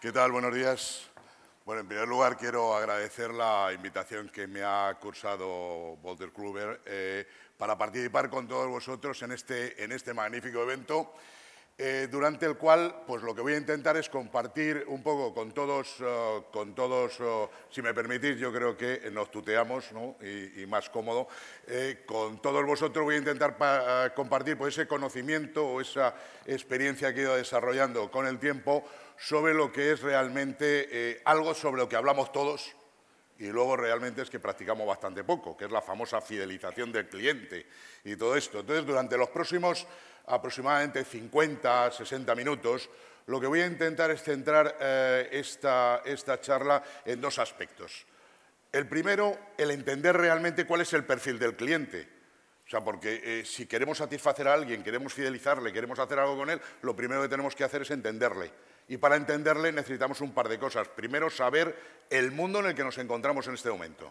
¿Qué tal? Buenos días. Bueno, en primer lugar quiero agradecer la invitación que me ha cursado Wolter Kluwer para participar con todos vosotros en este magnífico evento, durante el cual pues lo que voy a intentar es compartir un poco con todos, si me permitís, yo creo que nos tuteamos, ¿no? y más cómodo, con todos vosotros voy a intentar compartir pues, ese conocimiento o esa experiencia que he ido desarrollando con el tiempo sobre lo que es realmente algo sobre lo que hablamos todos y luego realmente es que practicamos bastante poco, que es la famosa fidelización del cliente y todo esto. Entonces, durante los próximos aproximadamente 50, 60 minutos, lo que voy a intentar es centrar esta charla en dos aspectos. El primero, el entender realmente cuál es el perfil del cliente. O sea, porque si queremos satisfacer a alguien, queremos fidelizarle, queremos hacer algo con él, lo primero que tenemos que hacer es entenderle. Y para entenderle necesitamos un par de cosas. Primero, saber el mundo en el que nos encontramos en este momento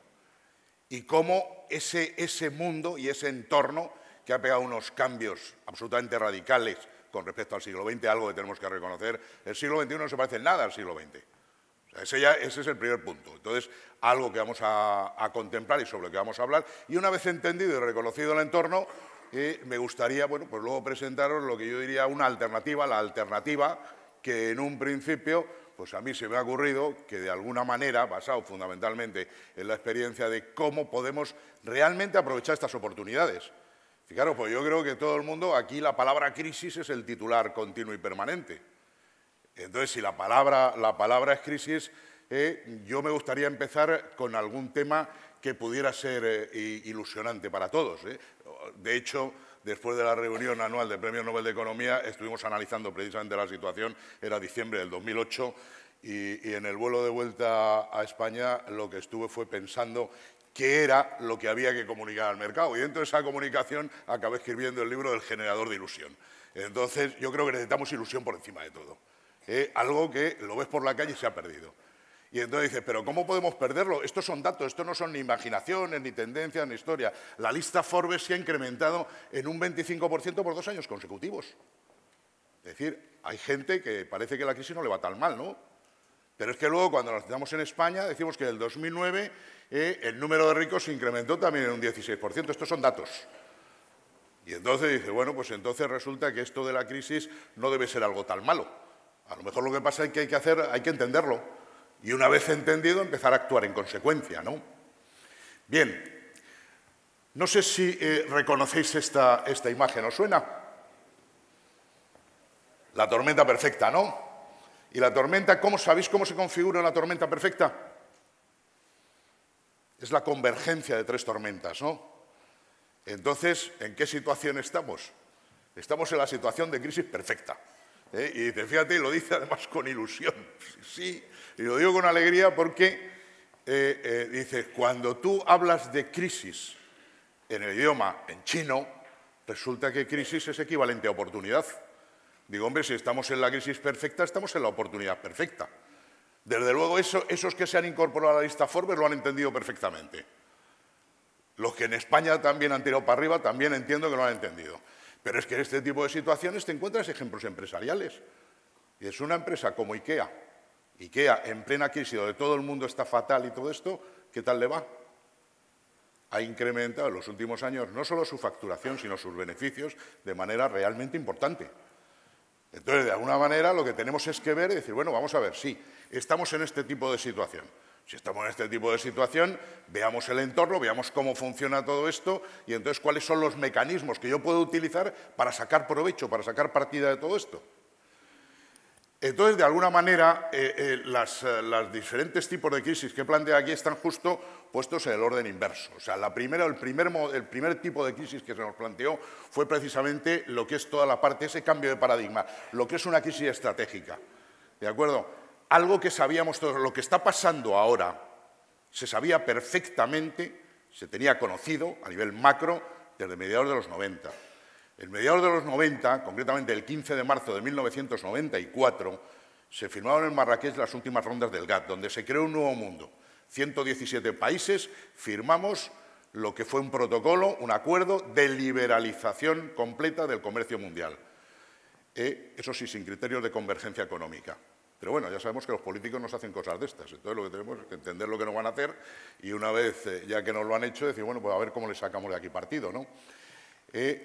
y cómo ese mundo y ese entorno que ha pegado unos cambios absolutamente radicales con respecto al siglo XX, algo que tenemos que reconocer, el siglo XXI no se parece en nada al siglo XX. O sea, ese es el primer punto. Entonces, algo que vamos a contemplar y sobre lo que vamos a hablar. Y una vez entendido y reconocido el entorno, me gustaría, bueno, pues luego presentaros lo que yo diría una alternativa, la alternativa que en un principio, pues a mí se me ha ocurrido que de alguna manera, basado fundamentalmente en la experiencia de cómo podemos realmente aprovechar estas oportunidades. Fijaros, pues yo creo que todo el mundo, aquí la palabra crisis es el titular continuo y permanente. Entonces, si la palabra es crisis, yo me gustaría empezar con algún tema que pudiera ser ilusionante para todos. De hecho, después de la reunión anual del Premio Nobel de Economía, estuvimos analizando precisamente la situación, era diciembre del 2008, y en el vuelo de vuelta a España lo que estuve fue pensando qué era lo que había que comunicar al mercado. Y dentro de esa comunicación acabé escribiendo el libro del generador de ilusión. Entonces, yo creo que necesitamos ilusión por encima de todo. Algo que lo ves por la calle y se ha perdido. Y entonces dices, ¿pero cómo podemos perderlo? Estos son datos, estos no son ni imaginaciones, ni tendencias, ni historia. La lista Forbes se ha incrementado en un 25% por 2 años consecutivos. Es decir, hay gente que parece que la crisis no le va tan mal, ¿no? Pero es que luego, cuando nos estamos en España, decimos que en el 2009 el número de ricos se incrementó también en un 16%. Estos son datos. Y entonces dice, bueno, pues entonces resulta que esto de la crisis no debe ser algo tan malo. A lo mejor lo que pasa es que hay que entenderlo. Y una vez entendido, empezar a actuar en consecuencia, ¿no? Bien, no sé si reconocéis esta imagen, ¿os suena? La tormenta perfecta, ¿no? Y la tormenta, ¿sabéis cómo se configura la tormenta perfecta? Es la convergencia de 3 tormentas, ¿no? Entonces, ¿en qué situación estamos? Estamos en la situación de crisis perfecta. Y dice, fíjate, y lo dice además con ilusión. Sí, y lo digo con alegría porque dice, cuando tú hablas de crisis en el idioma en chino, resulta que crisis es equivalente a oportunidad. Digo, hombre, si estamos en la crisis perfecta, estamos en la oportunidad perfecta. Desde luego, esos que se han incorporado a la lista Forbes lo han entendido perfectamente. Los que en España también han tirado para arriba, también entiendo que lo han entendido. Pero es que en este tipo de situaciones te encuentras ejemplos empresariales. Y es una empresa como IKEA. IKEA, en plena crisis, donde todo el mundo está fatal y todo esto, ¿qué tal le va? Ha incrementado en los últimos años no solo su facturación, sino sus beneficios de manera realmente importante. Entonces, de alguna manera, lo que tenemos es que ver y decir, bueno, vamos a ver, sí, estamos en este tipo de situación. Si estamos en este tipo de situación, veamos el entorno, veamos cómo funciona todo esto y entonces cuáles son los mecanismos que yo puedo utilizar para sacar provecho, para sacar partida de todo esto. Entonces, de alguna manera, los diferentes tipos de crisis que he planteado aquí están justo puestos en el orden inverso. O sea, el primer tipo de crisis que se nos planteó fue precisamente lo que es toda la parte, ese cambio de paradigma, lo que es una crisis estratégica. ¿De acuerdo? Algo que sabíamos todos, lo que está pasando ahora, se sabía perfectamente, se tenía conocido a nivel macro desde mediados de los 90. En mediados de los 90, concretamente el 15 de marzo de 1994, se firmaron en Marrakech las últimas rondas del GATT, donde se creó un nuevo mundo. 117 países firmamos lo que fue un protocolo, un acuerdo de liberalización completa del comercio mundial. Eso sí, sin criterios de convergencia económica. Pero bueno, ya sabemos que los políticos nos hacen cosas de estas. Entonces lo que tenemos es que entender lo que nos van a hacer y una vez ya que nos lo han hecho, decir, bueno, pues a ver cómo le sacamos de aquí partido, ¿no?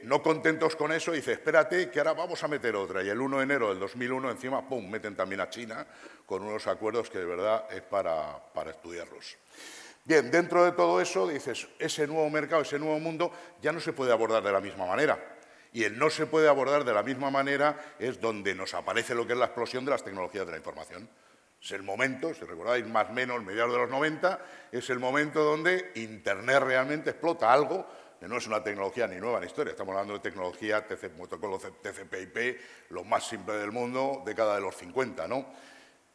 No contentos con eso, dice, espérate, que ahora vamos a meter otra. Y el 1 de enero del 2001, encima, ¡pum!, meten también a China con unos acuerdos que de verdad es para estudiarlos. Bien, dentro de todo eso, dices, ese nuevo mercado, ese nuevo mundo, ya no se puede abordar de la misma manera. Y el no se puede abordar de la misma manera es donde nos aparece lo que es la explosión de las tecnologías de la información. Es el momento, si recordáis más o menos, mediados de los 90, es el momento donde Internet realmente explota algo que no es una tecnología ni nueva en historia. Estamos hablando de tecnología, protocolo TCP/IP, lo más simple del mundo, década de los 50, ¿no?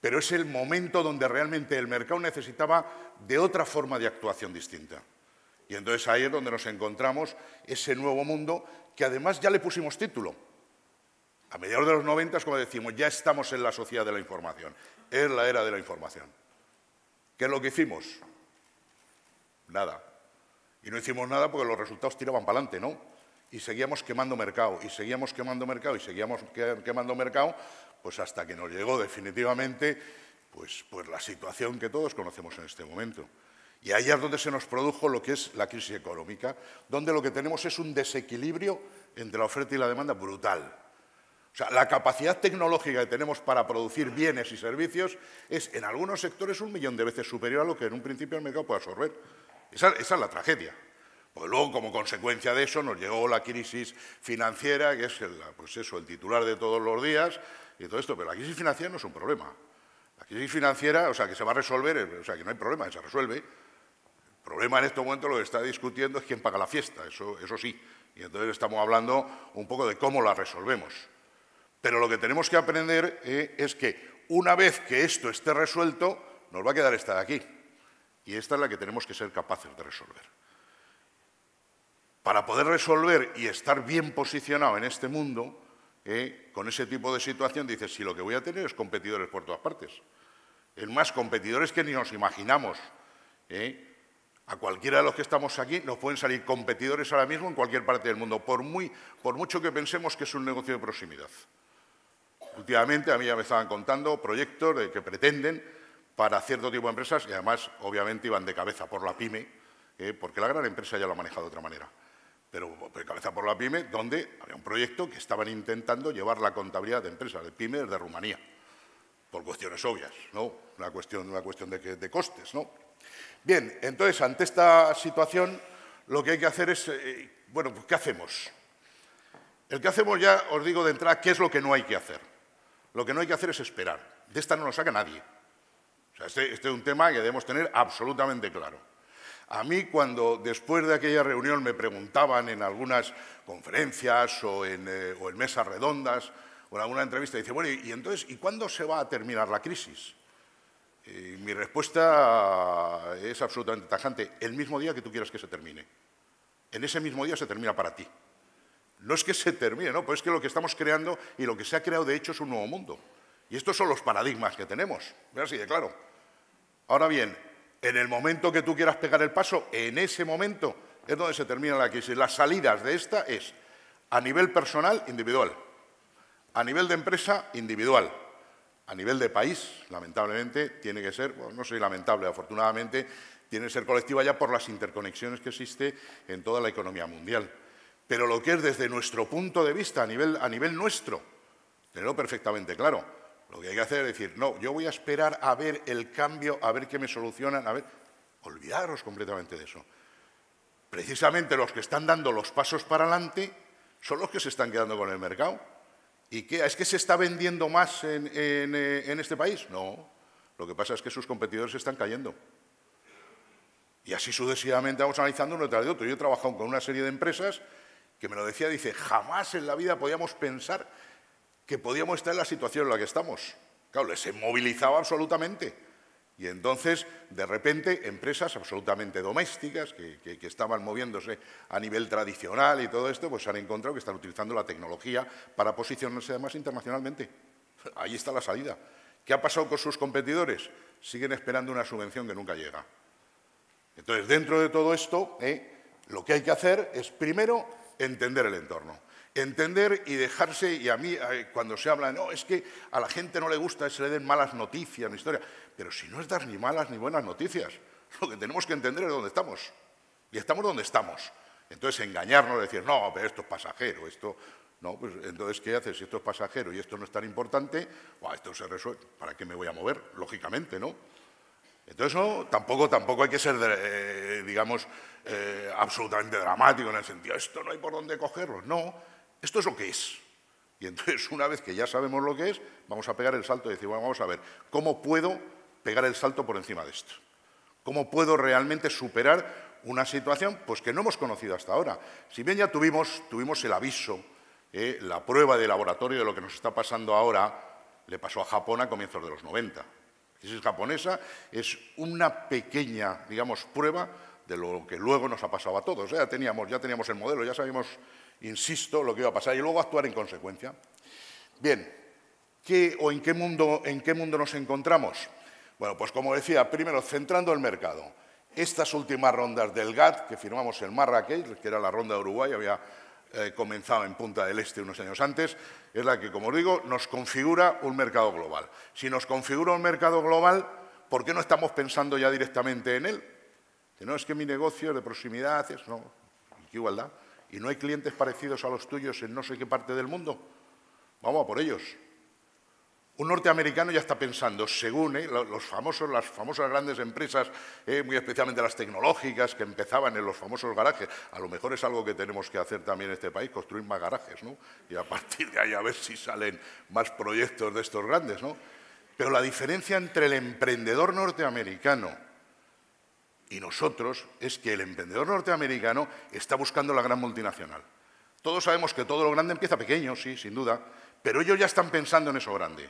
Pero es el momento donde realmente el mercado necesitaba de otra forma de actuación distinta. Y entonces ahí es donde nos encontramos ese nuevo mundo que además ya le pusimos título. A mediados de los 90, como decimos, ya estamos en la sociedad de la información. Es la era de la información. ¿Qué es lo que hicimos? Nada. Y no hicimos nada porque los resultados tiraban para adelante, ¿no? Y seguíamos quemando mercado, y seguíamos quemando mercado, y seguíamos quemando mercado, pues hasta que nos llegó definitivamente pues la situación que todos conocemos en este momento. Y ahí es donde se nos produjo lo que es la crisis económica, donde lo que tenemos es un desequilibrio entre la oferta y la demanda brutal. O sea, la capacidad tecnológica que tenemos para producir bienes y servicios es, en algunos sectores, 1 millón de veces superior a lo que en un principio el mercado puede absorber. Esa es la tragedia. Porque luego, como consecuencia de eso, nos llegó la crisis financiera, que es el titular de todos los días, y todo esto. Pero la crisis financiera no es un problema. La crisis financiera, o sea, que se va a resolver, o sea, que no hay problema, que se resuelve. El problema en este momento lo que está discutiendo es quién paga la fiesta, eso sí. Y entonces estamos hablando un poco de cómo la resolvemos. Pero lo que tenemos que aprender es que una vez que esto esté resuelto, nos va a quedar esta de aquí. Y esta es la que tenemos que ser capaces de resolver. Para poder resolver y estar bien posicionado en este mundo, con ese tipo de situación, dices, si lo que voy a tener es competidores por todas partes. Es más, competidores que ni nos imaginamos. A cualquiera de los que estamos aquí nos pueden salir competidores ahora mismo en cualquier parte del mundo, por mucho que pensemos que es un negocio de proximidad. Últimamente a mí ya me estaban contando proyectos que pretenden para cierto tipo de empresas y además, obviamente, iban de cabeza por la pyme, porque la gran empresa ya lo ha manejado de otra manera. Pero de cabeza por la pyme, donde había un proyecto que estaban intentando llevar la contabilidad de empresas de pyme desde Rumanía, por cuestiones obvias, ¿no? Una cuestión de costes, ¿no? Bien, entonces, ante esta situación, lo que hay que hacer es, bueno, pues, ¿qué hacemos? El que hacemos ya, os digo de entrada, ¿qué es lo que no hay que hacer? Lo que no hay que hacer es esperar. De esta no nos saca nadie. O sea, este es un tema que debemos tener absolutamente claro. A mí, cuando después de aquella reunión me preguntaban en algunas conferencias o en mesas redondas o en alguna entrevista, dice, bueno, y entonces, ¿y cuándo se va a terminar la crisis? Y mi respuesta es absolutamente tajante. El mismo día que tú quieras que se termine. En ese mismo día se termina para ti. No es que se termine, no, pues es que lo que estamos creando y lo que se ha creado de hecho es un nuevo mundo. Y estos son los paradigmas que tenemos. ¿Ves así de claro? Ahora bien, en el momento que tú quieras pegar el paso, en ese momento es donde se termina la crisis. Las salidas de esta es a nivel personal, individual. A nivel de empresa, individual. A nivel de país, lamentablemente, tiene que ser, bueno, no soy lamentable, afortunadamente, tiene que ser colectiva ya por las interconexiones que existe en toda la economía mundial. Pero lo que es desde nuestro punto de vista, a nivel nuestro, tenerlo perfectamente claro. Lo que hay que hacer es decir, no, yo voy a esperar a ver el cambio, a ver qué me solucionan, a ver. Olvidaros completamente de eso. Precisamente los que están dando los pasos para adelante son los que se están quedando con el mercado. ¿Y qué? ¿Es que se está vendiendo más en este país? No. Lo que pasa es que sus competidores están cayendo. Y así sucesivamente vamos analizando uno tras de otro. Yo he trabajado con una serie de empresas que me lo decía, dice, jamás en la vida podíamos pensar que podíamos estar en la situación en la que estamos. Claro, les movilizaba absolutamente. Y entonces, de repente, empresas absolutamente domésticas que estaban moviéndose a nivel tradicional y todo esto, pues se han encontrado que están utilizando la tecnología para posicionarse además internacionalmente. Ahí está la salida. ¿Qué ha pasado con sus competidores? Siguen esperando una subvención que nunca llega. Entonces, dentro de todo esto, Lo que hay que hacer es, primero, entender el entorno. Entender y dejarse, y a mí cuando se habla, no, es que a la gente no le gusta que se le den malas noticias, una historia, pero si no es dar ni malas ni buenas noticias, lo que tenemos que entender es dónde estamos, y estamos donde estamos. Entonces engañarnos, decir, no, pero esto es pasajero, esto... No, pues entonces, ¿qué haces? Si esto es pasajero y esto no es tan importante, esto se resuelve, ¿para qué me voy a mover? Lógicamente, ¿no? Entonces, no, tampoco hay que ser, digamos, absolutamente dramático en el sentido, esto no hay por dónde cogerlo. No, esto es lo que es. Y entonces, una vez que ya sabemos lo que es, vamos a pegar el salto y decir, bueno, vamos a ver, ¿cómo puedo pegar el salto por encima de esto? ¿Cómo puedo realmente superar una situación pues, que no hemos conocido hasta ahora? Si bien ya tuvimos el aviso, la prueba de laboratorio de lo que nos está pasando ahora, le pasó a Japón a comienzos de los 90. La crisis japonesa es una pequeña, digamos, prueba de lo que luego nos ha pasado a todos. Ya teníamos el modelo, ya sabíamos, insisto, lo que iba a pasar y luego actuar en consecuencia. Bien, ¿en qué mundo nos encontramos? Bueno, pues como decía, primero, centrando el mercado. Estas últimas rondas del GATT, que firmamos en Marrakech, que era la ronda de Uruguay, había comenzado en Punta del Este unos años antes, es la que, como digo, nos configura un mercado global. Si nos configura un mercado global, ¿por qué no estamos pensando ya directamente en él? Que no es que mi negocio es de proximidad, no, ¿qué igualdad? ¿Y no hay clientes parecidos a los tuyos en no sé qué parte del mundo? Vamos a por ellos. Un norteamericano ya está pensando, según las famosas grandes empresas, muy especialmente las tecnológicas, que empezaban en los famosos garajes. A lo mejor es algo que tenemos que hacer también en este país, construir más garajes, ¿no? Y a partir de ahí a ver si salen más proyectos de estos grandes, ¿no? Pero la diferencia entre el emprendedor norteamericano y nosotros es que el emprendedor norteamericano está buscando la gran multinacional. Todos sabemos que todo lo grande empieza pequeño, sí, sin duda, pero ellos ya están pensando en eso grande.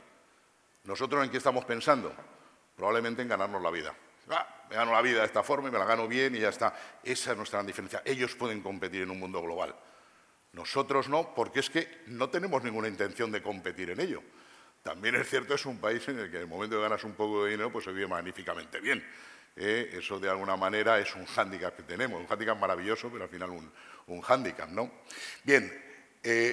¿Nosotros en qué estamos pensando? Probablemente en ganarnos la vida. Me gano la vida de esta forma y me la gano bien y ya está. Esa es nuestra gran diferencia. Ellos pueden competir en un mundo global. Nosotros no, porque es que no tenemos ninguna intención de competir en ello. También es cierto, es un país en el que en el momento de ganas un poco de dinero, pues se vive magníficamente bien. Eso de alguna manera es un hándicap que tenemos, un hándicap maravilloso, pero al final un hándicap, ¿no? Bien,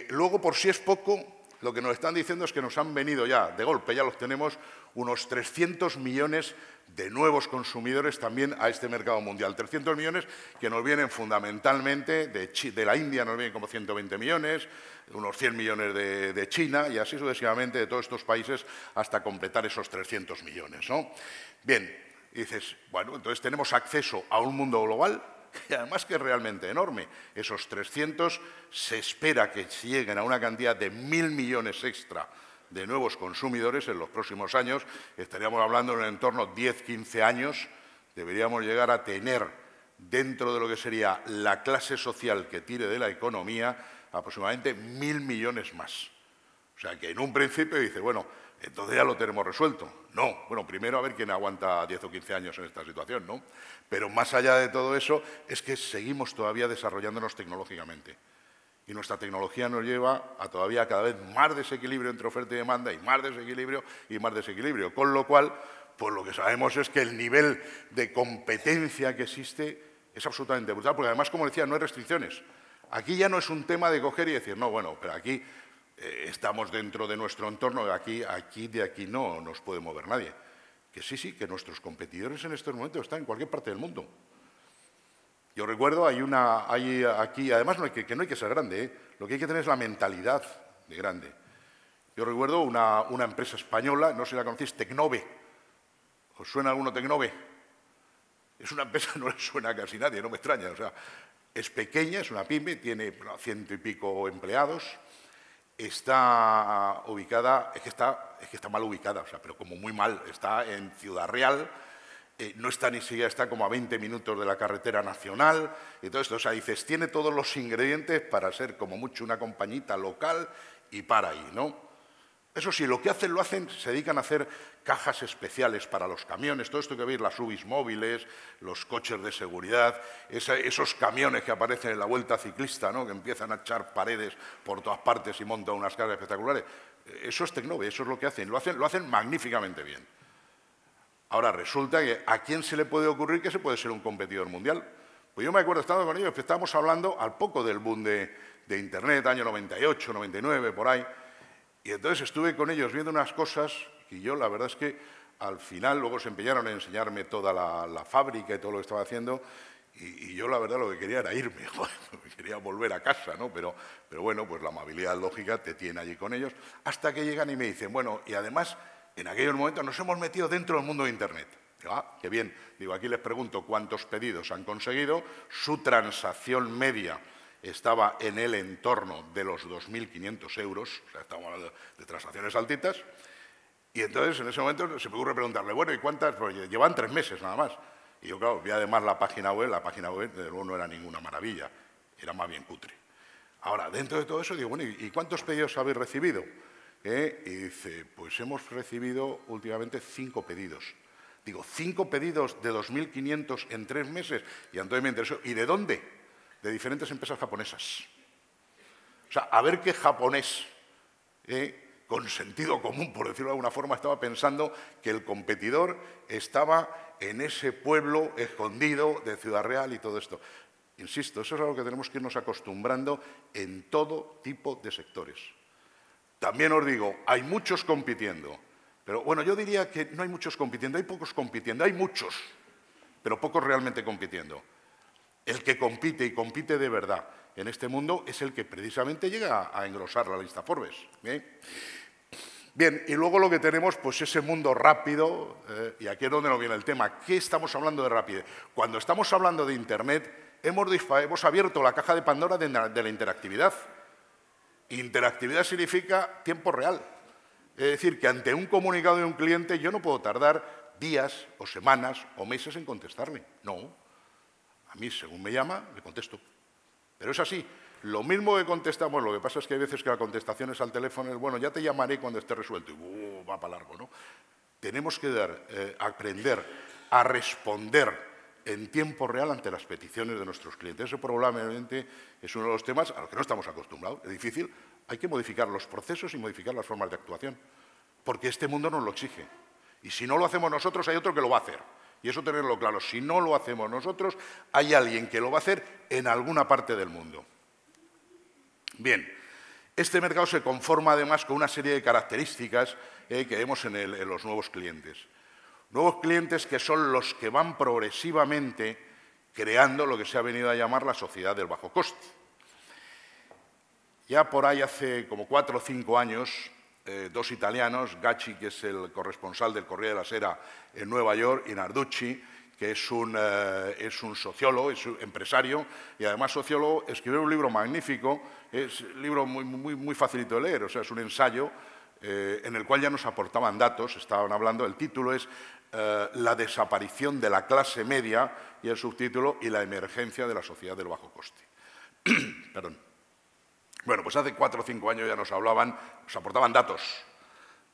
luego por si es poco, lo que nos están diciendo es que nos han venido ya, de golpe, ya los tenemos, unos 300 millones de nuevos consumidores también a este mercado mundial. 300 millones que nos vienen fundamentalmente de la India, nos vienen como 120 millones, unos 100 millones de China y así sucesivamente de todos estos países hasta completar esos 300 millones, ¿no? Bien, y dices, bueno, entonces tenemos acceso a un mundo global y además que es realmente enorme. Esos 300 se espera que lleguen a una cantidad de 1.000 millones extra de nuevos consumidores en los próximos años. Estaríamos hablando en el entorno de 10-15 años. Deberíamos llegar a tener, dentro de lo que sería la clase social que tire de la economía, aproximadamente 1.000 millones más. O sea que en un principio dice, bueno, entonces ya lo tenemos resuelto. No, bueno, primero a ver quién aguanta 10 o 15 años en esta situación, ¿no? Pero más allá de todo eso, es que seguimos todavía desarrollándonos tecnológicamente. Y nuestra tecnología nos lleva a todavía cada vez más desequilibrio entre oferta y demanda, y más desequilibrio y más desequilibrio. Con lo cual, pues lo que sabemos es que el nivel de competencia que existe es absolutamente brutal, porque además, como decía, no hay restricciones. Aquí ya no es un tema de coger y decir, no, bueno, pero aquí estamos dentro de nuestro entorno, de aquí no nos puede mover nadie. Que sí, que nuestros competidores en estos momentos están en cualquier parte del mundo. Yo recuerdo, hay aquí, además que no hay que ser grande, lo que hay que tener es la mentalidad de grande. Yo recuerdo una empresa española, no sé si la conocéis, Tecnove. ¿Os suena alguno Tecnove? Es una empresa, no le suena a casi nadie, no me extraña. O sea, es pequeña, es una pyme, tiene 100 y pico empleados. Está ubicada, es que está mal ubicada, o sea, pero como muy mal, está en Ciudad Real, no está ni siquiera, está como a 20 minutos de la carretera nacional, y todo esto, o sea, dices, tiene todos los ingredientes para ser como mucho una compañita local y para ahí, ¿no? Eso sí, lo hacen, se dedican a hacer cajas especiales para los camiones, todo esto que veis, las UBIs móviles, los coches de seguridad, esos camiones que aparecen en la vuelta ciclista, ¿no? Que empiezan a echar paredes por todas partes y montan unas cargas espectaculares. Eso es Tecnove, eso es lo que hacen, lo hacen magníficamente bien. Ahora, resulta que ¿a quién se le puede ocurrir que se puede ser un competidor mundial? Pues yo me acuerdo, estando con ellos, que estábamos hablando al poco del boom de Internet, año 98, 99, por ahí, y entonces estuve con ellos viendo unas cosas y yo la verdad es que al final luego se empeñaron en enseñarme toda la fábrica y todo lo que estaba haciendo y yo la verdad lo que quería era irme, quería volver a casa, ¿no? Pero bueno, pues la amabilidad lógica te tiene allí con ellos, hasta que llegan y me dicen, bueno, y además en aquellos momentos nos hemos metido dentro del mundo de Internet. Digo, ah, qué bien. Digo, aquí les pregunto cuántos pedidos han conseguido, su transacción media estaba en el entorno de los 2.500 euros, o sea, estamos hablando de transacciones altitas, y entonces en ese momento se me ocurre preguntarle, bueno, ¿y cuántas? Pues llevan 3 meses nada más. Y yo, claro, vi además la página web desde luego no era ninguna maravilla, era más bien cutre. Ahora, dentro de todo eso, digo, bueno, ¿y cuántos pedidos habéis recibido? Y dice, pues hemos recibido últimamente 5 pedidos. Digo, 5 pedidos de 2.500 en 3 meses. Y entonces me interesó, ¿y de dónde? De diferentes empresas japonesas. O sea, a ver qué japonés, con sentido común, por decirlo de alguna forma, estaba pensando que el competidor estaba en ese pueblo escondido de Ciudad Real y todo esto. Insisto, eso es algo que tenemos que irnos acostumbrando en todo tipo de sectores. También os digo, hay muchos compitiendo, pero bueno, yo diría que no hay muchos compitiendo, hay pocos compitiendo, hay muchos, pero pocos realmente compitiendo. El que compite y compite de verdad en este mundo es el que precisamente llega a engrosar la lista Forbes. Bien, y luego lo que tenemos, pues ese mundo rápido, y aquí es donde nos viene el tema. ¿Qué estamos hablando de rapidez? Cuando estamos hablando de Internet, hemos abierto la caja de Pandora de la interactividad. Interactividad significa tiempo real. Es decir, que ante un comunicado de un cliente yo no puedo tardar días o semanas o meses en contestarle. No. A mí, según me llama, le contesto. Pero es así. Lo mismo que contestamos, lo que pasa es que hay veces que la contestación es al teléfono, es bueno, ya te llamaré cuando esté resuelto. Y va para largo, ¿no? Tenemos que aprender a responder en tiempo real ante las peticiones de nuestros clientes. Eso probablemente es uno de los temas a los que no estamos acostumbrados. Es difícil, hay que modificar los procesos y modificar las formas de actuación, porque este mundo nos lo exige. Y si no lo hacemos nosotros, hay otro que lo va a hacer. Y eso tenerlo claro, si no lo hacemos nosotros, hay alguien que lo va a hacer en alguna parte del mundo. Bien, este mercado se conforma además con una serie de características que vemos en los nuevos clientes. Nuevos clientes que son los que van progresivamente creando lo que se ha venido a llamar la sociedad del bajo coste. Ya por ahí hace como 4 o 5 años, 2 italianos, Gacci, que es el corresponsal del Corriere della Sera en Nueva York, y Narducci, que es un sociólogo, es un empresario y además sociólogo, escribió un libro magnífico, es un libro muy facilito de leer, o sea, es un ensayo en el cual ya nos aportaban datos, estaban hablando, el título es La desaparición de la clase media y el subtítulo y la emergencia de la sociedad del bajo coste. Perdón. Bueno, pues hace 4 o 5 años ya nos aportaban datos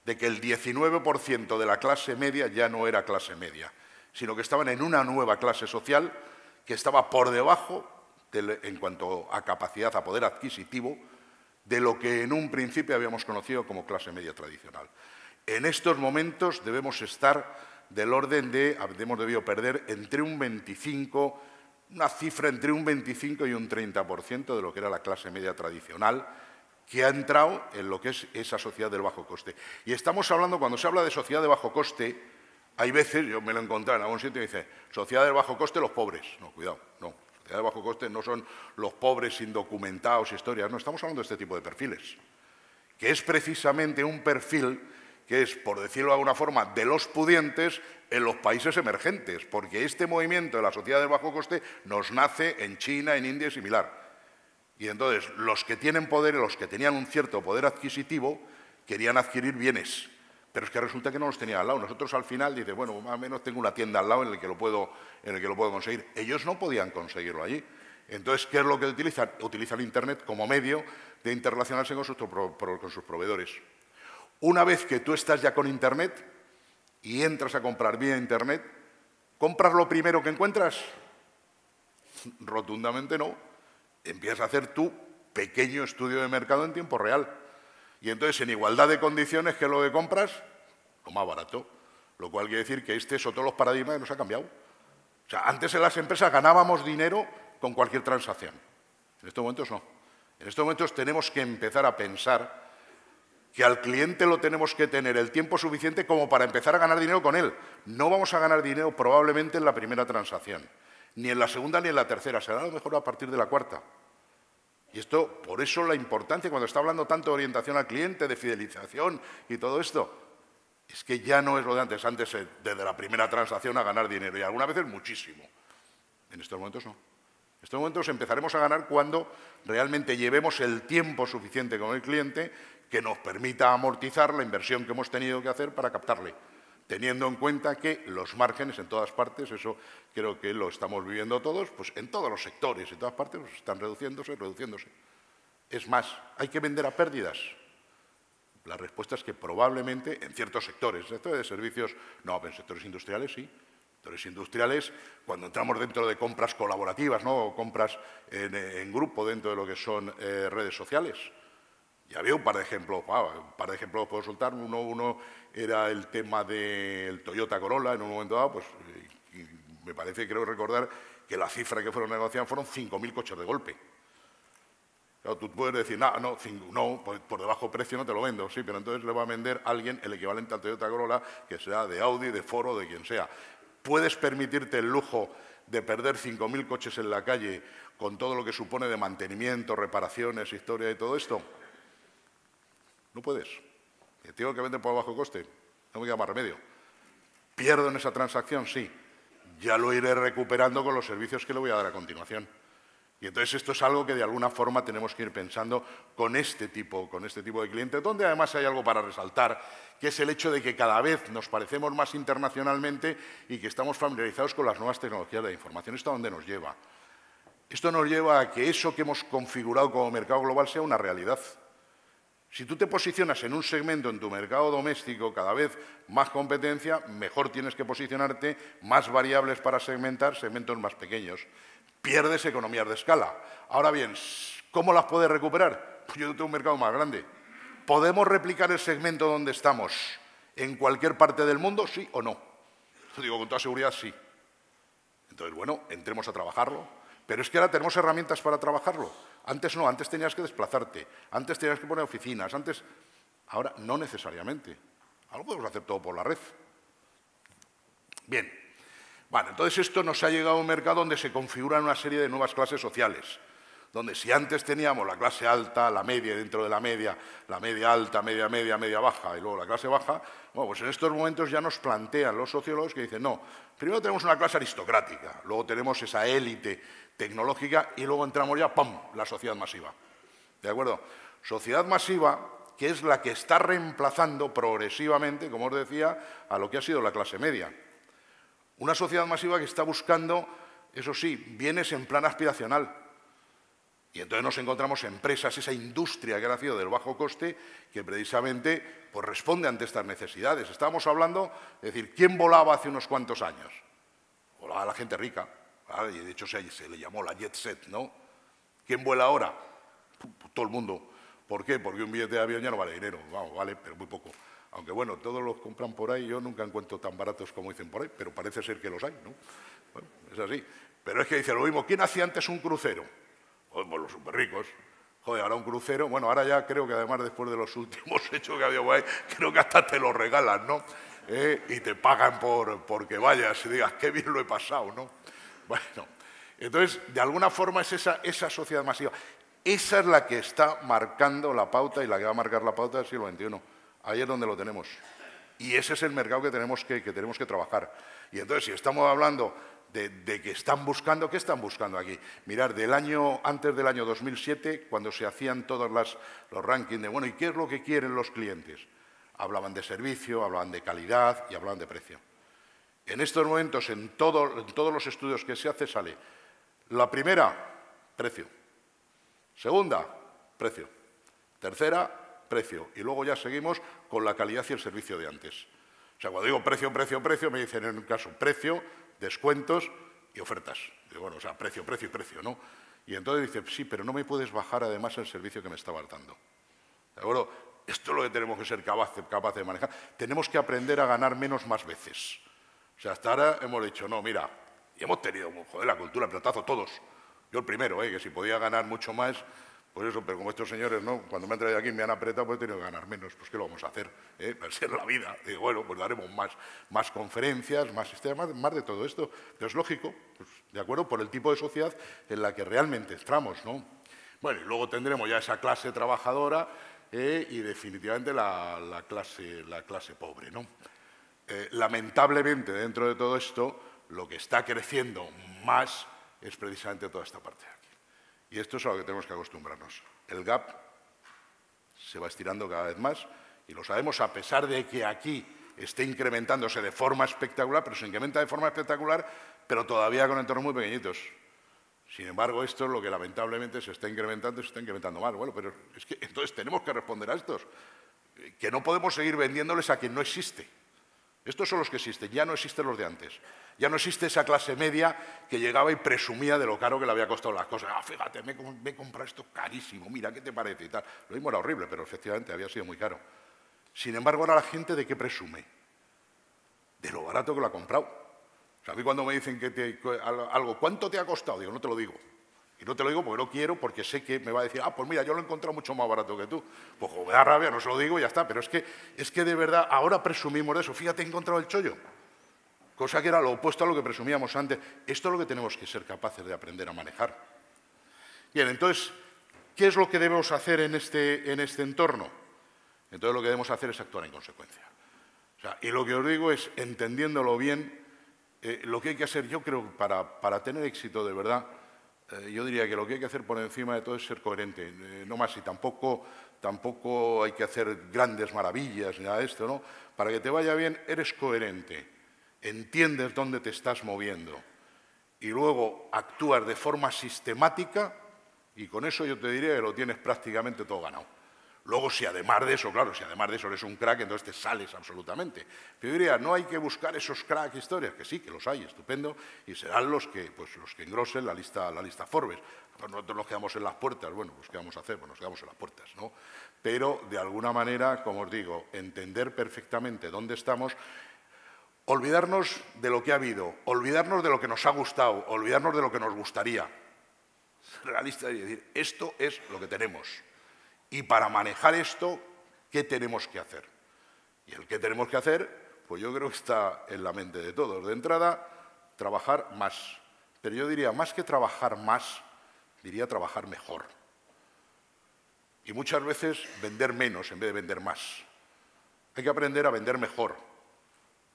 de que el 19% de la clase media ya no era clase media, sino que estaban en una nueva clase social que estaba por debajo, en cuanto a capacidad, a poder adquisitivo, de lo que en un principio habíamos conocido como clase media tradicional. En estos momentos debemos estar del orden de, hemos debido perder entre un 25, una cifra entre un 25 y un 30% de lo que era la clase media tradicional, que ha entrado en lo que es esa sociedad del bajo coste. Y estamos hablando, cuando se habla de sociedad de bajo coste, hay veces, yo me lo he encontrado en algún sitio y dice, sociedad de bajo coste, los pobres. No, cuidado, no. Sociedad de bajo coste no son los pobres indocumentados, historias, no, estamos hablando de este tipo de perfiles, que es precisamente un perfil que es, por decirlo de alguna forma, de los pudientes en los países emergentes, porque este movimiento de la sociedad del bajo coste nos nace en China, en India y similar. Y entonces, los que tienen poder, los que tenían un cierto poder adquisitivo, querían adquirir bienes. Pero es que resulta que no los tenía al lado. Nosotros al final dice, bueno, más o menos tengo una tienda al lado en el que lo puedo conseguir. Ellos no podían conseguirlo allí. Entonces, ¿qué es lo que utilizan? Utilizan Internet como medio de interrelacionarse con sus proveedores. Una vez que tú estás ya con Internet y entras a comprar vía Internet, ¿compras lo primero que encuentras? Rotundamente no. Empiezas a hacer tu pequeño estudio de mercado en tiempo real. Y entonces, en igualdad de condiciones, ¿qué es lo que compras? Lo más barato. Lo cual quiere decir que este es otro de los paradigmas que nos ha cambiado. O sea, antes en las empresas ganábamos dinero con cualquier transacción. En estos momentos no. En estos momentos tenemos que empezar a pensar que al cliente lo tenemos que tener el tiempo suficiente como para empezar a ganar dinero con él. No vamos a ganar dinero probablemente en la primera transacción, ni en la segunda ni en la tercera, será a lo mejor a partir de la cuarta. Y esto, por eso la importancia, cuando está hablando tanto de orientación al cliente, de fidelización y todo esto, es que ya no es lo de antes. Antes, desde la primera transacción a ganar dinero, y algunas veces muchísimo. En estos momentos no. En estos momentos empezaremos a ganar cuando realmente llevemos el tiempo suficiente con el cliente que nos permita amortizar la inversión que hemos tenido que hacer para captarle, teniendo en cuenta que los márgenes en todas partes, eso creo que lo estamos viviendo todos, pues en todos los sectores, en todas partes, pues están reduciéndose. Es más, ¿hay que vender a pérdidas? La respuesta es que probablemente en ciertos sectores de servicios, no, pero en sectores industriales sí. Sectores industriales, cuando entramos dentro de compras colaborativas, ¿no? O compras en grupo dentro de lo que son redes sociales. Ya había un par de ejemplos, puedo soltar. Uno era el tema del Toyota Corolla, en un momento dado, pues me parece, creo recordar, que la cifra que fueron negociadas fueron 5.000 coches de golpe. Claro, tú puedes decir, no, por debajo precio no te lo vendo, sí, pero entonces le va a vender a alguien el equivalente al Toyota Corolla, que sea de Audi, de Ford o de quien sea. ¿Puedes permitirte el lujo de perder 5.000 coches en la calle con todo lo que supone de mantenimiento, reparaciones, historia y todo esto? No puedes. ¿Te tengo que vender por bajo coste? No me queda más remedio. ¿Pierdo en esa transacción? Sí. Ya lo iré recuperando con los servicios que le voy a dar a continuación. Y entonces esto es algo que de alguna forma tenemos que ir pensando con este tipo de clientes, donde además hay algo para resaltar, que es el hecho de que cada vez nos parecemos más internacionalmente y que estamos familiarizados con las nuevas tecnologías de la información. ¿Esto a dónde nos lleva? Esto nos lleva a que eso que hemos configurado como mercado global sea una realidad. Si tú te posicionas en un segmento en tu mercado doméstico, cada vez más competencia, mejor tienes que posicionarte, más variables para segmentar, segmentos más pequeños. Pierdes economías de escala. Ahora bien, ¿cómo las puedes recuperar? Pues yo tengo un mercado más grande. ¿Podemos replicar el segmento donde estamos en cualquier parte del mundo? ¿Sí o no? Lo digo con toda seguridad, sí. Entonces, bueno, entremos a trabajarlo. Pero es que ahora tenemos herramientas para trabajarlo. Antes no, antes tenías que desplazarte, antes tenías que poner oficinas, ahora no necesariamente. Ahora podemos hacer todo por la red. Bien. Bueno, entonces esto nos ha llegado a un mercado donde se configuran una serie de nuevas clases sociales, donde si antes teníamos la clase alta, la media, dentro de la media alta, media baja y luego la clase baja, bueno, pues en estos momentos ya nos plantean los sociólogos que dicen, no, primero tenemos una clase aristocrática, luego tenemos esa élite tecnológica y luego entramos ya, ¡pum!, la sociedad masiva. ¿De acuerdo? Sociedad masiva que es la que está reemplazando progresivamente, como os decía, a lo que ha sido la clase media. Una sociedad masiva que está buscando, eso sí, bienes en plan aspiracional. Y entonces nos encontramos empresas, esa industria que ha nacido del bajo coste, que precisamente pues, responde ante estas necesidades. Estábamos hablando, es decir, ¿quién volaba hace unos cuantos años? Volaba la gente rica, ¿vale? Y de hecho se le llamó la jet set, ¿no? ¿Quién vuela ahora? Todo el mundo. ¿Por qué? Porque un billete de avión ya no vale dinero, vamos, vale, pero muy poco. Aunque bueno, todos los compran por ahí, yo nunca encuentro tan baratos como dicen por ahí, pero parece ser que los hay, ¿no? Bueno, es así. Pero es que dice lo mismo, ¿quién hacía antes un crucero? Pues los súper ricos. Joder, ahora un crucero, bueno, ahora ya creo que además después de los últimos hechos que había por ahí, creo que hasta te lo regalan, ¿no? Y te pagan porque vayas y digas, qué bien lo he pasado, ¿no? Bueno, entonces, de alguna forma es esa sociedad masiva. Esa es la que está marcando la pauta y la que va a marcar la pauta del siglo XXI. Ahí es donde lo tenemos. Y ese es el mercado que tenemos que trabajar. Y entonces, si estamos hablando de que están buscando, ¿qué están buscando aquí? Mirad, antes del año 2007, cuando se hacían todos los rankings de, bueno, ¿y qué es lo que quieren los clientes? Hablaban de servicio, hablaban de calidad y hablaban de precio. En estos momentos, en todos los estudios que se hace, sale la primera, precio. Segunda, precio. Tercera, precio. Y luego ya seguimos con la calidad y el servicio de antes. O sea, cuando digo precio, me dicen en un caso precio, descuentos y ofertas. Digo, bueno, o sea, precio y precio, ¿no? Y entonces dice, sí, pero no me puedes bajar además el servicio que me estabas dando. ¿De acuerdo? Esto es lo que tenemos que ser capaces de manejar. Tenemos que aprender a ganar menos más veces. O sea, hasta ahora hemos dicho, no, mira, Y hemos tenido, joder, la cultura, el pelotazo, todos. Yo el primero, que si podía ganar mucho más, pues eso, pero como estos señores, ¿no? Cuando me han traído aquí me han apretado, pues he tenido que ganar menos. Pues ¿qué lo vamos a hacer? Para ser la vida. Y bueno, pues daremos más conferencias, más sistemas, más de todo esto. Pero es lógico, pues, ¿de acuerdo? Por el tipo de sociedad en la que realmente estamos, ¿no? Bueno, y luego tendremos ya esa clase trabajadora y definitivamente la clase pobre, ¿no? Lamentablemente, dentro de todo esto, lo que está creciendo más es precisamente toda esta parte de aquí. Y esto es a lo que tenemos que acostumbrarnos. El gap se va estirando cada vez más y lo sabemos a pesar de que aquí esté incrementándose de forma espectacular, pero se incrementa de forma espectacular, pero todavía con entornos muy pequeñitos. Sin embargo, esto es lo que lamentablemente se está incrementando y se está incrementando más. Bueno, pero es que entonces tenemos que responder a estos, que no podemos seguir vendiéndoles a quien no existe. Estos son los que existen, ya no existen los de antes. Ya no existe esa clase media que llegaba y presumía de lo caro que le había costado las cosas. Ah, fíjate, me he comprado esto carísimo, mira, ¿qué te parece? Y tal. Lo mismo era horrible, pero efectivamente había sido muy caro. Sin embargo, ahora la gente, ¿de qué presume? De lo barato que lo ha comprado. O sea, a mí cuando me dicen algo, ¿cuánto te ha costado? Digo, no te lo digo. Y no te lo digo porque no quiero, porque sé que me va a decir, ah, pues mira, yo lo he encontrado mucho más barato que tú. Pues como me da rabia, no se lo digo y ya está. Pero es que de verdad ahora presumimos de eso. Fíjate, he encontrado el chollo. Cosa que era lo opuesto a lo que presumíamos antes. Esto es lo que tenemos que ser capaces de aprender a manejar. Bien, entonces, ¿qué es lo que debemos hacer en este entorno? Entonces lo que debemos hacer es actuar en consecuencia. O sea, y lo que os digo es, entendiéndolo bien, lo que hay que hacer, yo creo, para tener éxito de verdad, yo diría que lo que hay que hacer por encima de todo es ser coherente, no más, y tampoco hay que hacer grandes maravillas ni nada de esto, ¿no? Para que te vaya bien, eres coherente, entiendes dónde te estás moviendo y luego actúas de forma sistemática y con eso yo te diría que lo tienes prácticamente todo ganado. Luego, si además de eso, claro, si además de eso eres un crack, entonces te sales absolutamente. Pero yo diría, no hay que buscar esos crack historias, que sí, que los hay, estupendo, y serán los que engrosen la lista Forbes. Nosotros nos quedamos en las puertas, bueno, pues ¿qué vamos a hacer? Pues nos quedamos en las puertas, ¿no? Pero, de alguna manera, como os digo, entender perfectamente dónde estamos, olvidarnos de lo que ha habido, olvidarnos de lo que nos ha gustado, olvidarnos de lo que nos gustaría. Ser realistas y decir, esto es lo que tenemos. Y para manejar esto, ¿qué tenemos que hacer? Y el que tenemos que hacer, pues yo creo que está en la mente de todos. De entrada, trabajar más. Pero yo diría, más que trabajar más, diría trabajar mejor. Y muchas veces vender menos en vez de vender más. Hay que aprender a vender mejor.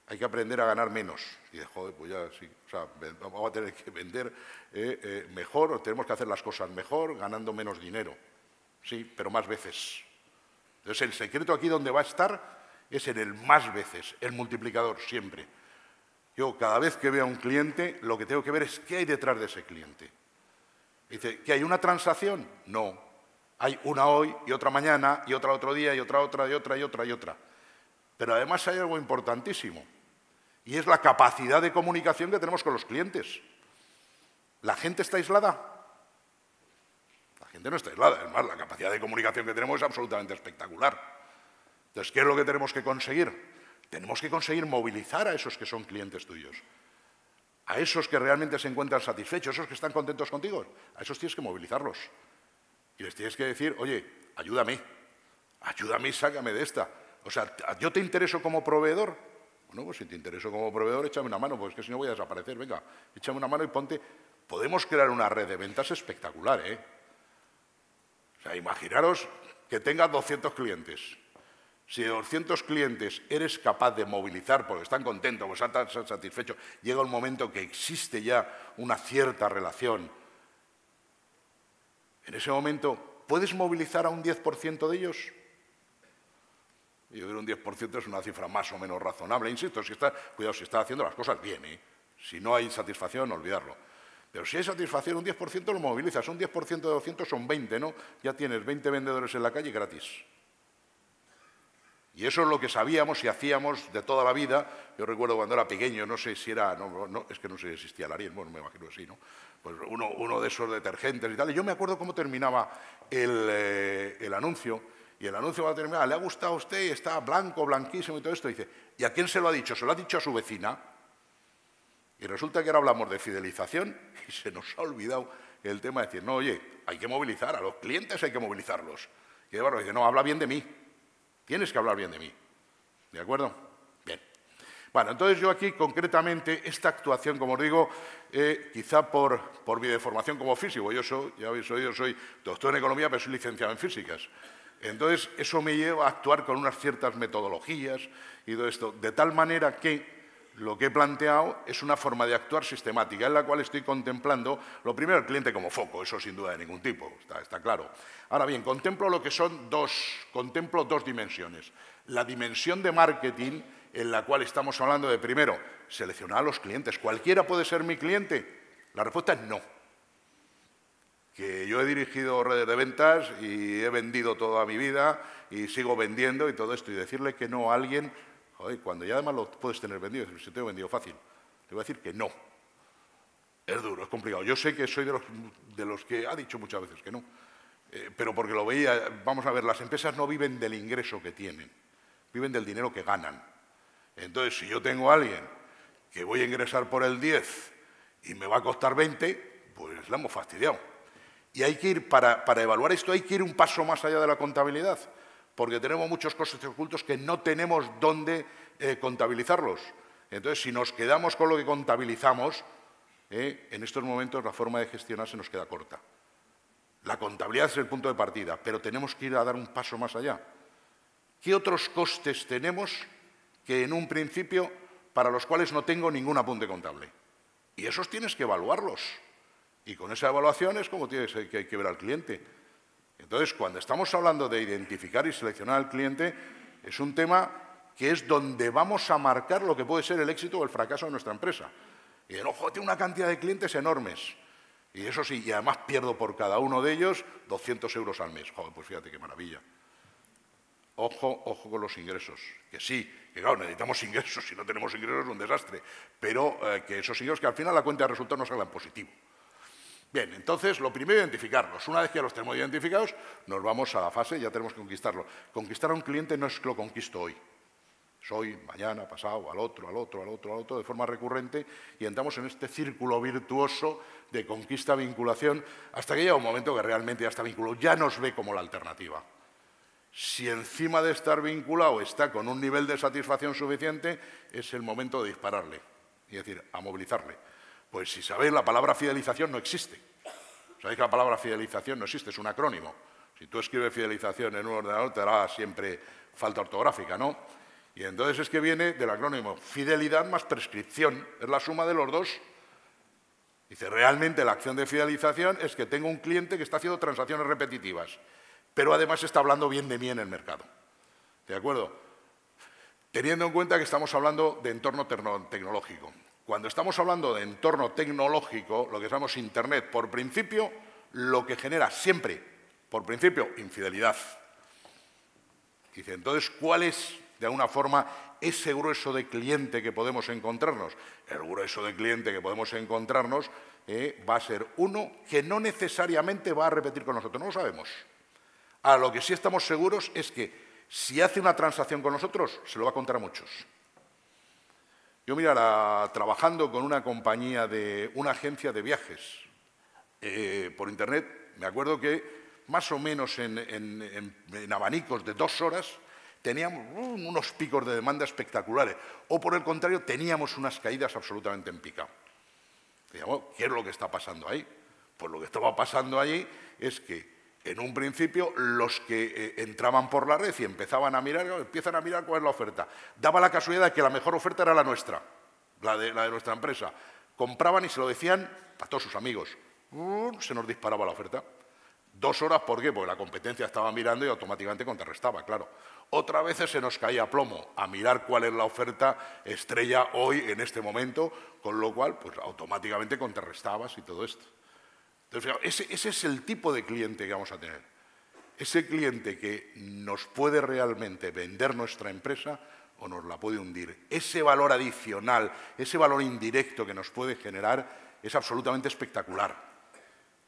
Hay que aprender a ganar menos. Y de, joder, pues ya sí, o sea, vamos a tener que vender mejor, o tenemos que hacer las cosas mejor, ganando menos dinero. Sí, pero más veces. Entonces, el secreto aquí donde va a estar es en el más veces, el multiplicador, siempre. Yo, cada vez que veo a un cliente, lo que tengo que ver es qué hay detrás de ese cliente. Dice, ¿que hay una transacción? No. Hay una hoy y otra mañana y otra otro día y otra y otra y otra y otra. Pero además hay algo importantísimo y es la capacidad de comunicación que tenemos con los clientes. ¿La gente está aislada? La gente no está aislada, además la capacidad de comunicación que tenemos es absolutamente espectacular. Entonces, ¿qué es lo que tenemos que conseguir? Tenemos que conseguir movilizar a esos que son clientes tuyos, a esos que realmente se encuentran satisfechos, esos que están contentos contigo, a esos tienes que movilizarlos. Y les tienes que decir, oye, ayúdame y sácame de esta. O sea, ¿yo te intereso como proveedor? Bueno, pues si te intereso como proveedor, échame una mano, porque es que si no voy a desaparecer, venga, échame una mano y ponte. Podemos crear una red de ventas espectacular, ¿eh? O sea, imaginaros que tengas 200 clientes. Si de 200 clientes eres capaz de movilizar porque están contentos, porque están satisfechos, llega un momento que existe ya una cierta relación. En ese momento, ¿puedes movilizar a un 10% de ellos? Yo creo que un 10% es una cifra más o menos razonable. Insisto, cuidado, si estás haciendo las cosas bien, ¿eh? Si no hay satisfacción, olvidarlo. Pero si hay satisfacción, un 10% lo movilizas. Un 10% de 200 son 20, ¿no? Ya tienes 20 vendedores en la calle gratis. Y eso es lo que sabíamos y hacíamos de toda la vida. Yo recuerdo cuando era pequeño, no sé si era... es que no sé si existía el Ariel, bueno, me imagino que sí, ¿no? Pues uno de esos detergentes y tal. Y yo me acuerdo cómo terminaba el anuncio. Y el anuncio va a terminar, ¿le ha gustado a usted? Está blanco, blanquísimo y todo esto. Y dice, ¿y a quién se lo ha dicho? ¿Se lo ha dicho a su vecina? Y resulta que ahora hablamos de fidelización y se nos ha olvidado el tema de decir, no, oye, hay que movilizar, a los clientes hay que movilizarlos. Y Eduardo dice, no, habla bien de mí, tienes que hablar bien de mí. ¿De acuerdo? Bien. Bueno, entonces yo aquí concretamente esta actuación, como os digo, quizá por mi deformación como físico, ya habéis oído, soy doctor en economía, pero soy licenciado en físicas. Entonces eso me lleva a actuar con unas ciertas metodologías y todo esto, de tal manera que lo que he planteado es una forma de actuar sistemática en la cual estoy contemplando, lo primero, el cliente como foco, eso sin duda de ningún tipo, está claro. Ahora bien, contemplo lo que son contemplo dos dimensiones. La dimensión de marketing, en la cual estamos hablando de, primero, seleccionar a los clientes. ¿Cualquiera puede ser mi cliente? La respuesta es no. Que yo he dirigido redes de ventas y he vendido toda mi vida y sigo vendiendo y todo esto, y decirle que no a alguien, joder, cuando ya además lo puedes tener vendido, si te he vendido fácil, te voy a decir que no. Es duro, es complicado. Yo sé que soy de los que ha dicho muchas veces que no, pero porque lo veía, vamos a ver, las empresas no viven del ingreso que tienen, viven del dinero que ganan. Entonces, si yo tengo a alguien que voy a ingresar por el 10 y me va a costar 20, pues la hemos fastidiado. Y hay que ir, para evaluar esto, hay que ir un paso más allá de la contabilidad, porque tenemos muchos costes ocultos que no tenemos dónde contabilizarlos. Entonces, si nos quedamos con lo que contabilizamos, en estos momentos la forma de gestionar se nos queda corta. La contabilidad es el punto de partida, pero tenemos que ir a dar un paso más allá. ¿Qué otros costes tenemos que en un principio para los cuales no tengo ningún apunte contable? Y esos tienes que evaluarlos. Y con esa evaluación es como tienes que ver al cliente. Entonces, cuando estamos hablando de identificar y seleccionar al cliente, es un tema que es donde vamos a marcar lo que puede ser el éxito o el fracaso de nuestra empresa. Y de ojo, tengo una cantidad de clientes enormes. Y eso sí, y además pierdo por cada uno de ellos 200 euros al mes. Joder, pues fíjate qué maravilla. Ojo, ojo con los ingresos. Que sí, que claro, necesitamos ingresos. Si no tenemos ingresos es un desastre. Pero que esos ingresos, que al final la cuenta de resultados nos salga en positivo. Bien, entonces, lo primero, identificarlos. Una vez que ya los tenemos identificados, nos vamos a la fase, ya tenemos que conquistarlo. Conquistar a un cliente no es que lo conquisto hoy. Es hoy, mañana, pasado, al otro, de forma recurrente, y entramos en este círculo virtuoso de conquista, vinculación, hasta que llega un momento que realmente ya está vinculado, ya nos ve como la alternativa. Si encima de estar vinculado está con un nivel de satisfacción suficiente, es el momento de dispararle, es decir, a movilizarle. Pues si sabéis, la palabra fidelización no existe. Sabéis que la palabra fidelización no existe, es un acrónimo. Si tú escribes fidelización en un ordenador, te dará siempre falta ortográfica, ¿no? Y entonces es que viene del acrónimo fidelidad más prescripción, es la suma de los dos. Dice, realmente la acción de fidelización es que tengo un cliente que está haciendo transacciones repetitivas, pero además está hablando bien de mí en el mercado. ¿De acuerdo? Teniendo en cuenta que estamos hablando de entorno tecnológico. Cuando estamos hablando de entorno tecnológico, lo que llamamos Internet, por principio, lo que genera siempre, por principio, infidelidad. Dice, entonces, ¿cuál es, de alguna forma, ese grueso de cliente que podemos encontrarnos? El grueso de cliente que podemos encontrarnos va a ser uno que no necesariamente va a repetir con nosotros, no lo sabemos. A lo que sí estamos seguros es que si hace una transacción con nosotros, se lo va a contar a muchos. Yo, mira, trabajando con una compañía una agencia de viajes por Internet, me acuerdo que más o menos en abanicos de 2 horas teníamos unos picos de demanda espectaculares, o por el contrario, teníamos unas caídas absolutamente en picado. Digamos, ¿qué es lo que está pasando ahí? Pues lo que estaba pasando ahí es que en un principio, los que entraban por la red y empiezan a mirar cuál es la oferta. Daba la casualidad de que la mejor oferta era la nuestra, la de nuestra empresa. Compraban y se lo decían a todos sus amigos. Se nos disparaba la oferta. 2 horas, ¿por qué? Porque la competencia estaba mirando y automáticamente contrarrestaba, claro. Otras veces se nos caía plomo a mirar cuál es la oferta estrella hoy, en este momento, con lo cual, pues automáticamente contrarrestabas y todo esto. Entonces, ese es el tipo de cliente que vamos a tener. Ese cliente que nos puede realmente vender nuestra empresa o nos la puede hundir. Ese valor adicional, ese valor indirecto que nos puede generar es absolutamente espectacular.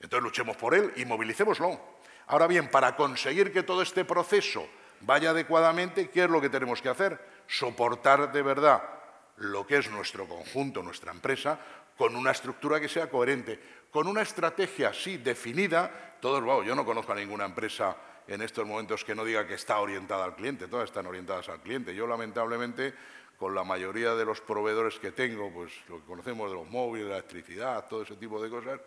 Entonces luchemos por él y movilicémoslo. Ahora bien, para conseguir que todo este proceso vaya adecuadamente, ¿qué es lo que tenemos que hacer? Soportar de verdad lo que es nuestro conjunto, nuestra empresa, con una estructura que sea coherente, con una estrategia, sí, definida. Yo no conozco a ninguna empresa en estos momentos que no diga que está orientada al cliente, todas están orientadas al cliente. Yo, lamentablemente, con la mayoría de los proveedores que tengo, pues lo que conocemos de los móviles, la electricidad, todo ese tipo de cosas,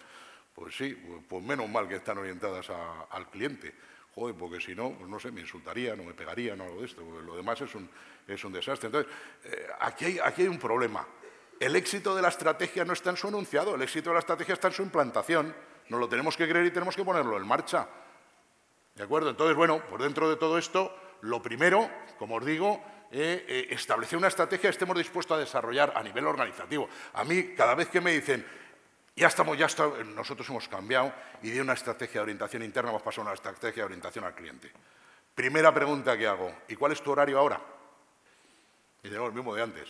pues sí, pues menos mal que están orientadas al cliente. Joder, porque si no, pues no sé, me insultarían o me pegarían o algo de esto, porque lo demás es un desastre. Entonces, aquí hay un problema. El éxito de la estrategia no está en su enunciado, el éxito de la estrategia está en su implantación. Nos lo tenemos que creer y tenemos que ponerlo en marcha. ¿De acuerdo? Entonces, bueno, pues dentro de todo esto, lo primero, como os digo, establecer una estrategia que estemos dispuestos a desarrollar a nivel organizativo. A mí, cada vez que me dicen, nosotros hemos cambiado y de una estrategia de orientación interna hemos pasado a una estrategia de orientación al cliente. Primera pregunta que hago, ¿y cuál es tu horario ahora? Y digo, el mismo de antes.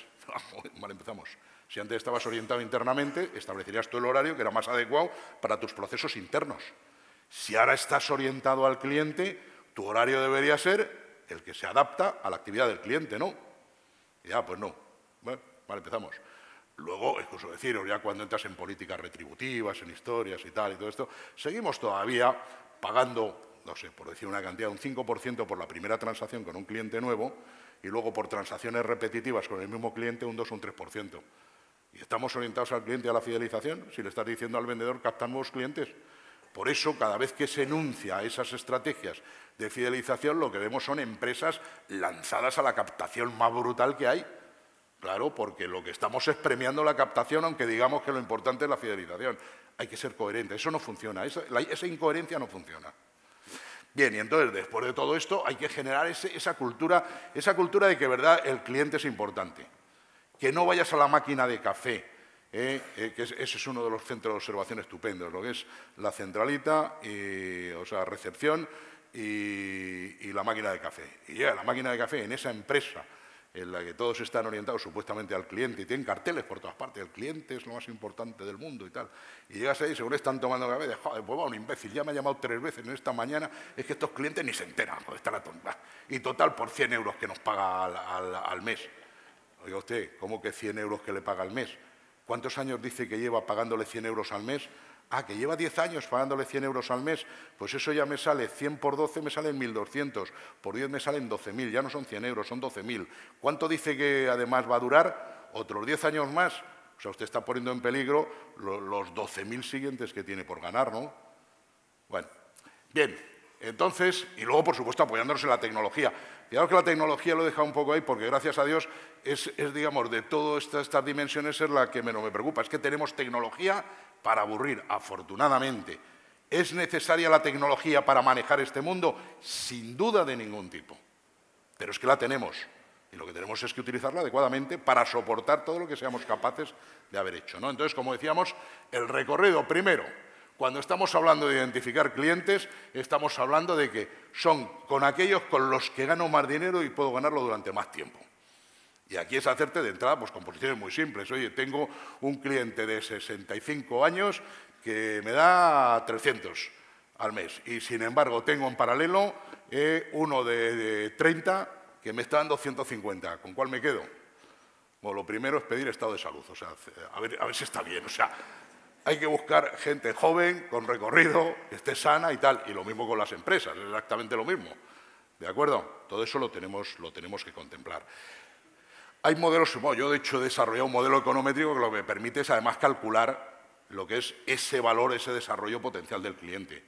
Vale, empezamos. Si antes estabas orientado internamente, establecerías tú el horario que era más adecuado para tus procesos internos. Si ahora estás orientado al cliente, tu horario debería ser el que se adapta a la actividad del cliente, ¿no? Y pues no. Bueno, vale, empezamos. Luego, incluso deciros, ya cuando entras en políticas retributivas, en historias y tal, y todo esto, seguimos todavía pagando, no sé, por decir una cantidad, un 5% por la primera transacción con un cliente nuevo y luego por transacciones repetitivas con el mismo cliente un 2 o un 3%. ¿Y estamos orientados al cliente y a la fidelización? Si le estás diciendo al vendedor, captar nuevos clientes. Por eso, cada vez que se enuncia esas estrategias de fidelización, lo que vemos son empresas lanzadas a la captación más brutal que hay. Claro, porque lo que estamos es premiando la captación, aunque digamos que lo importante es la fidelización. Hay que ser coherente, eso no funciona, esa incoherencia no funciona. Bien, y entonces, después de todo esto, hay que generar esa cultura de que, ¿verdad?, el cliente es importante. Que no vayas a la máquina de café, que ese es uno de los centros de observación estupendos, lo que es la centralita, recepción y la máquina de café. Y llega la máquina de café en esa empresa en la que todos están orientados supuestamente al cliente y tienen carteles por todas partes, el cliente es lo más importante del mundo y tal. Y llegas ahí, según están tomando café, joder, pues va un imbécil, ya me ha llamado 3 veces en esta mañana, es que estos clientes ni se enteran, joder, está la tonta. Y total, por 100 euros que nos paga al mes. Oiga usted, ¿cómo que 100 euros que le paga al mes? ¿Cuántos años dice que lleva pagándole 100 euros al mes? Ah, que lleva 10 años pagándole 100 euros al mes, pues eso ya me sale, 100 por 12 me salen 1.200, por 10 me salen 12.000, ya no son 100 euros, son 12.000. ¿Cuánto dice que además va a durar? ¿Otros 10 años más? O sea, usted está poniendo en peligro los 12.000 siguientes que tiene por ganar, ¿no? Bueno, bien, entonces, y luego, por supuesto, apoyándonos en la tecnología. Fijaos que la tecnología lo he dejado un poco ahí porque, gracias a Dios, es digamos, de todas estas dimensiones es la que menos me preocupa. Es que tenemos tecnología para aburrir, afortunadamente. ¿Es necesaria la tecnología para manejar este mundo? Sin duda de ningún tipo. Pero es que la tenemos. Y lo que tenemos es que utilizarla adecuadamente para soportar todo lo que seamos capaces de haber hecho, ¿no? Entonces, como decíamos, el recorrido, primero, cuando estamos hablando de identificar clientes, estamos hablando de que son con aquellos con los que gano más dinero y puedo ganarlo durante más tiempo. Y aquí es hacerte de entrada pues, con posiciones muy simples. Oye, tengo un cliente de 65 años que me da 300 al mes. Y, sin embargo, tengo en paralelo uno de 30 que me está dando 150. ¿Con cuál me quedo? Bueno, lo primero es pedir estado de salud. O sea, a ver si está bien. O sea, hay que buscar gente joven, con recorrido, que esté sana y tal. Y lo mismo con las empresas, es exactamente lo mismo. ¿De acuerdo? Todo eso lo tenemos que contemplar. Hay modelos, yo de hecho he desarrollado un modelo econométrico que lo que me permite es además calcular lo que es ese valor, ese desarrollo potencial del cliente.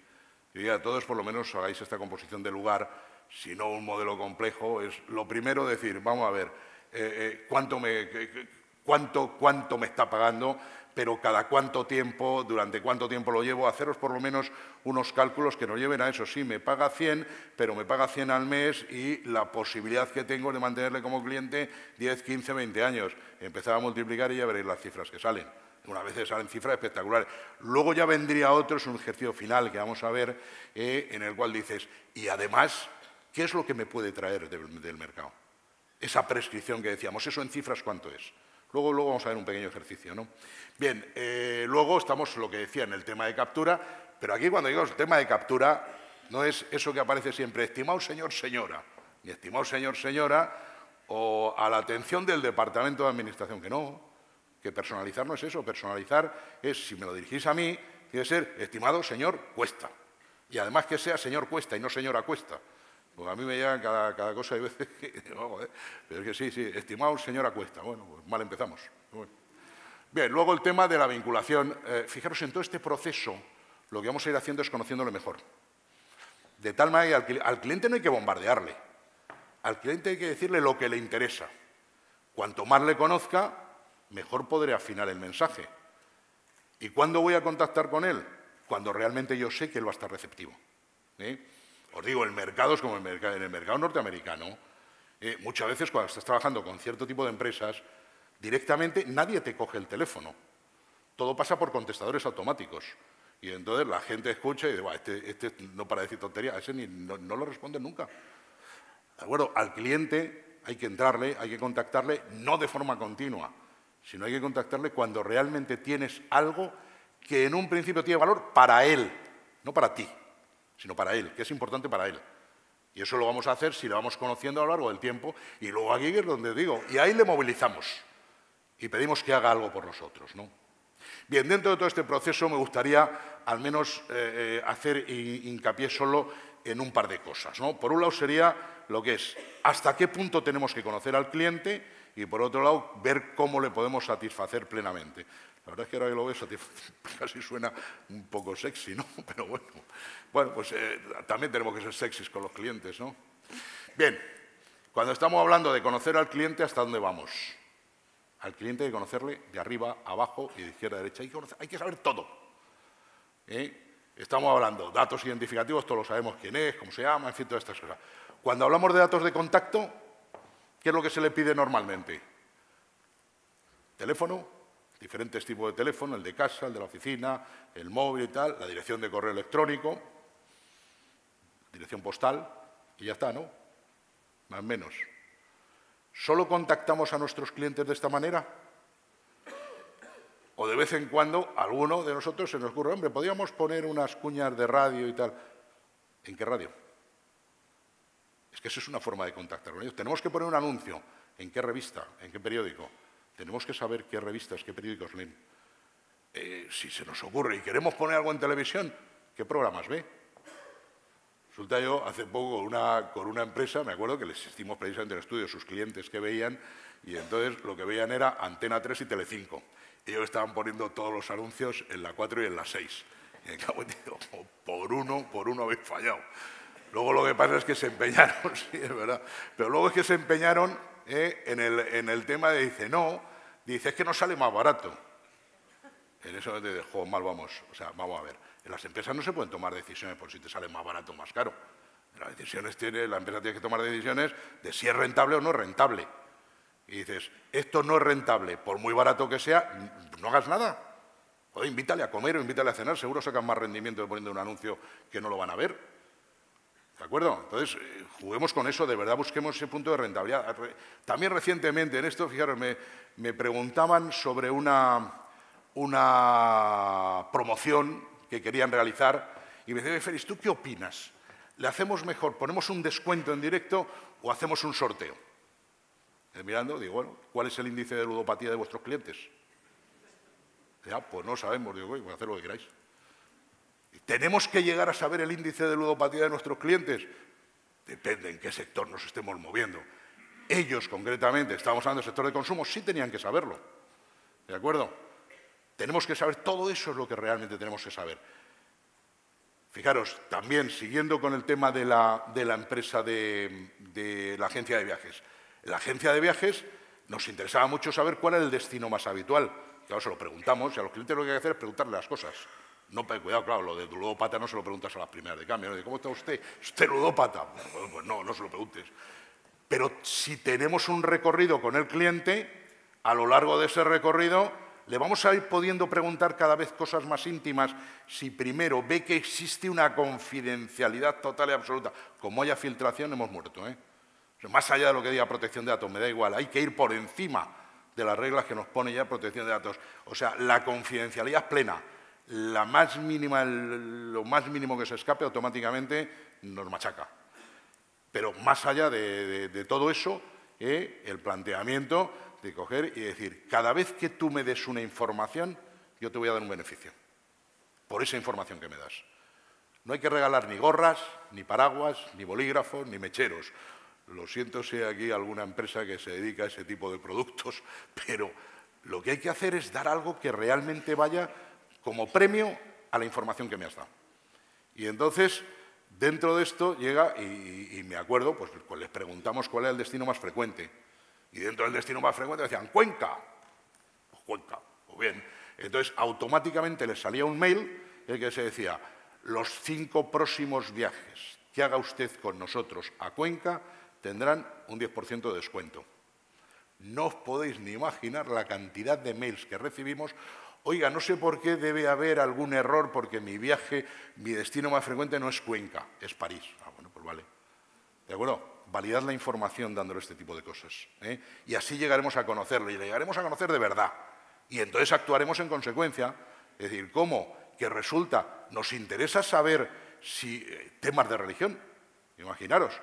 Yo diría a todos por lo menos hagáis esta composición de lugar, si no un modelo complejo, es lo primero decir, vamos a ver, cuánto me está pagando, pero cada cuánto tiempo, durante cuánto tiempo lo llevo, haceros por lo menos unos cálculos que nos lleven a eso. Sí, me paga 100, pero me paga 100 al mes y la posibilidad que tengo de mantenerle como cliente 10, 15, 20 años. Empezar a multiplicar y ya veréis las cifras que salen. Una vez salen cifras espectaculares. Luego ya vendría otro, es un ejercicio final que vamos a ver, en el cual dices, y además, ¿qué es lo que me puede traer del mercado? Esa prescripción que decíamos, eso en cifras, ¿cuánto es? Luego vamos a ver un pequeño ejercicio, ¿no? Bien, luego estamos, lo que decía, en el tema de captura, pero aquí cuando digo el tema de captura, no es eso que aparece siempre, estimado señor, señora, ni estimado señor, señora, o a la atención del departamento de administración, que no, que personalizar no es eso, personalizar es, si me lo dirigís a mí, tiene que ser, estimado señor Cuesta, y además que sea señor Cuesta y no señora Cuesta, porque a mí me llegan cada cosa y veces que, pero es que sí, estimado señora Cuesta, bueno, pues mal empezamos. Bueno. Bien, luego el tema de la vinculación, fijaros en todo este proceso, lo que vamos a ir haciendo es conociéndole mejor, de tal manera que al cliente no hay que bombardearle, al cliente hay que decirle lo que le interesa, cuanto más le conozca, mejor podré afinar el mensaje. ¿Y cuándo voy a contactar con él? Cuando realmente yo sé que él va a estar receptivo. Os digo, el mercado es como en el mercado norteamericano. Muchas veces cuando estás trabajando con cierto tipo de empresas, directamente nadie te coge el teléfono. Todo pasa por contestadores automáticos. Y entonces la gente escucha y dice, este no para decir tonterías, ese no lo responde nunca. ¿De acuerdo? Al cliente hay que entrarle, hay que contactarle, no de forma continua, sino hay que contactarle cuando realmente tienes algo que en un principio tiene valor para él, no para ti, sino para él, que es importante para él. Y eso lo vamos a hacer si lo vamos conociendo a lo largo del tiempo, y luego aquí es donde digo, y ahí le movilizamos y pedimos que haga algo por nosotros, ¿no? Bien, dentro de todo este proceso me gustaría al menos hacer hincapié solo en un par de cosas, ¿no? Por un lado sería lo que es hasta qué punto tenemos que conocer al cliente y por otro lado ver cómo le podemos satisfacer plenamente. La verdad es que ahora que lo veo casi suena un poco sexy, ¿no? Pero bueno, pues también tenemos que ser sexys con los clientes, ¿no? Bien, cuando estamos hablando de conocer al cliente, ¿hasta dónde vamos? Al cliente hay que conocerle de arriba, abajo y de izquierda a derecha. Hay que saber todo. Estamos hablando de datos identificativos, todos lo sabemos quién es, cómo se llama, en fin, todas estas cosas. Cuando hablamos de datos de contacto, ¿qué es lo que se le pide normalmente? Teléfono, diferentes tipos de teléfono, el de casa, el de la oficina, el móvil y tal, la dirección de correo electrónico, dirección postal, y ya está, ¿no? Más o menos. ¿Solo contactamos a nuestros clientes de esta manera? O de vez en cuando, a alguno de nosotros se nos ocurre, hombre, podríamos poner unas cuñas de radio y tal. ¿En qué radio? Es que eso es una forma de contactar con ellos. Tenemos que poner un anuncio. ¿En qué revista? ¿En qué periódico? Tenemos que saber qué revistas, qué periódicos leen. Si se nos ocurre y queremos poner algo en televisión, ¿qué programas ve? Resulta yo, hace poco, con una empresa, me acuerdo que les hicimos precisamente el estudio de sus clientes que veían, y entonces lo que veían era Antena 3 y Telecinco. Ellos estaban poniendo todos los anuncios en la 4 y en la 6. Y me cago en Dios, por uno habéis fallado. Luego lo que pasa es que se empeñaron, sí, es verdad, pero luego es que se empeñaron en el tema de, dice, es que nos sale más barato. En eso momento dice, mal vamos, o sea, vamos a ver. En las empresas no se pueden tomar decisiones por si te sale más barato o más caro. La empresa tiene que tomar decisiones de si es rentable o no es rentable. Y dices, esto no es rentable, por muy barato que sea, no hagas nada. Joder, invítale a comer o invítale a cenar, seguro sacan más rendimiento de poniendo un anuncio que no lo van a ver. ¿De acuerdo? Entonces, juguemos con eso, de verdad busquemos ese punto de rentabilidad. También recientemente en esto, fijaros, me preguntaban sobre una promoción que querían realizar y me decían, Félix, ¿tú qué opinas? ¿Le hacemos mejor, ponemos un descuento en directo o hacemos un sorteo? Mirando, digo, bueno, ¿cuál es el índice de ludopatía de vuestros clientes? Ya, pues no sabemos, digo, pues haced lo que queráis. ¿Tenemos que llegar a saber el índice de ludopatía de nuestros clientes? Depende en qué sector nos estemos moviendo. Ellos, concretamente, estamos hablando del sector de consumo, sí tenían que saberlo. ¿De acuerdo? Tenemos que saber, todo eso es lo que realmente tenemos que saber. Fijaros, también, siguiendo con el tema de la empresa de la agencia de viajes. En la agencia de viajes nos interesaba mucho saber cuál era el destino más habitual. Claro, se lo preguntamos, y a los clientes lo que hay que hacer es preguntarle las cosas. No, cuidado, claro, lo de ludópata no se lo preguntas a las primeras de cambio. ¿No? ¿Cómo está usted? ¿Usted ludópata? Pues no se lo preguntes. Pero si tenemos un recorrido con el cliente, a lo largo de ese recorrido le vamos a ir pudiendo preguntar cada vez cosas más íntimas si primero ve que existe una confidencialidad total y absoluta. Como haya filtración, hemos muerto, ¿eh? O sea, más allá de lo que diga protección de datos, me da igual. Hay que ir por encima de las reglas que nos pone ya protección de datos. O sea, la confidencialidad plena. Lo más mínimo que se escape automáticamente nos machaca. Pero más allá de todo eso, el planteamiento de coger y decir, cada vez que tú me des una información, yo te voy a dar un beneficio por esa información que me das. No hay que regalar ni gorras, ni paraguas, ni bolígrafos, ni mecheros. Lo siento si hay aquí alguna empresa que se dedica a ese tipo de productos, pero lo que hay que hacer es dar algo que realmente vaya como premio a la información que me has dado. Y entonces, dentro de esto llega, y me acuerdo, pues les preguntamos cuál era el destino más frecuente. Y dentro del destino más frecuente decían, Cuenca. Pues Cuenca, pues bien. Entonces, automáticamente les salía un mail en el que se decía, los 5 próximos viajes que haga usted con nosotros a Cuenca tendrán un 10% de descuento. No os podéis ni imaginar la cantidad de mails que recibimos. Oiga, no sé por qué debe haber algún error porque mi viaje, mi destino más frecuente no es Cuenca, es París. Ah, bueno, pues vale. ¿De acuerdo? Validad la información dándole este tipo de cosas. Y así llegaremos a conocerlo, y le llegaremos a conocer de verdad. Y entonces actuaremos en consecuencia. Es decir, ¿cómo? Que resulta, nos interesa saber si temas de religión. Imaginaros.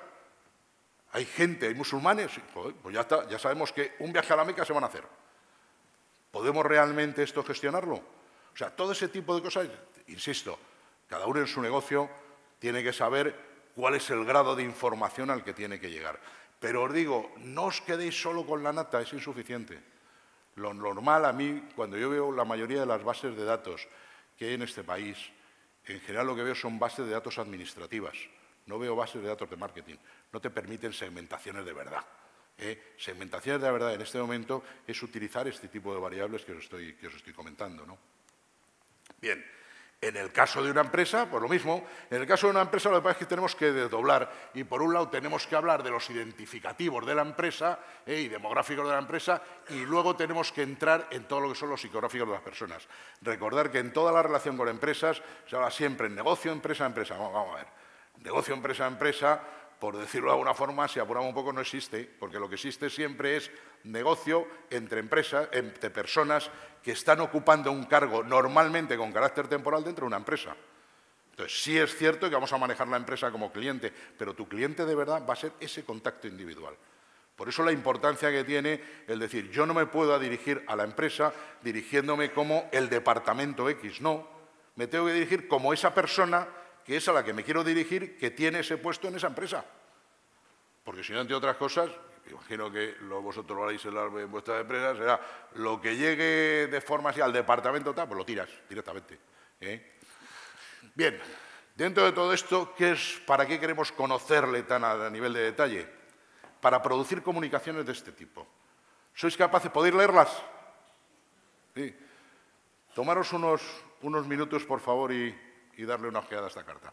Hay gente, hay musulmanes, joder, pues ya está, ya sabemos que un viaje a la Meca se van a hacer. ¿Podemos realmente esto gestionarlo? O sea, todo ese tipo de cosas, insisto, cada uno en su negocio tiene que saber cuál es el grado de información al que tiene que llegar. Pero os digo, no os quedéis solo con la nata, es insuficiente. Lo normal a mí, cuando yo veo la mayoría de las bases de datos que hay en este país, en general lo que veo son bases de datos administrativas. No veo bases de datos de marketing. No te permiten segmentaciones de verdad. Segmentaciones de verdad en este momento es utilizar este tipo de variables que os estoy comentando, ¿no? Bien, en el caso de una empresa, pues lo mismo. En el caso de una empresa lo que pasa es que tenemos que desdoblar y por un lado tenemos que hablar de los identificativos de la empresa y demográficos de la empresa y luego tenemos que entrar en todo lo que son los psicográficos de las personas. Recordar que en toda la relación con empresas se habla siempre en negocio, empresa, empresa. Vamos a ver. Negocio, empresa, empresa, por decirlo de alguna forma, si apuramos un poco, no existe, porque lo que existe siempre es negocio entre empresas, entre personas que están ocupando un cargo normalmente con carácter temporal dentro de una empresa. Entonces, sí es cierto que vamos a manejar la empresa como cliente, pero tu cliente de verdad va a ser ese contacto individual. Por eso la importancia que tiene el decir, yo no me puedo dirigir a la empresa dirigiéndome como el departamento X, no. Me tengo que dirigir como esa persona que es a la que me quiero dirigir, que tiene ese puesto en esa empresa. Porque si no, entre otras cosas, imagino que vosotros lo haréis en vuestras empresas, será lo que llegue de forma así al departamento tal, pues lo tiras directamente. Bien, dentro de todo esto, ¿para qué queremos conocerle tan a nivel de detalle? Para producir comunicaciones de este tipo. ¿Sois capaces? ¿Podéis leerlas? Sí. Tomaros unos minutos, por favor, y darle una ojeada a esta carta.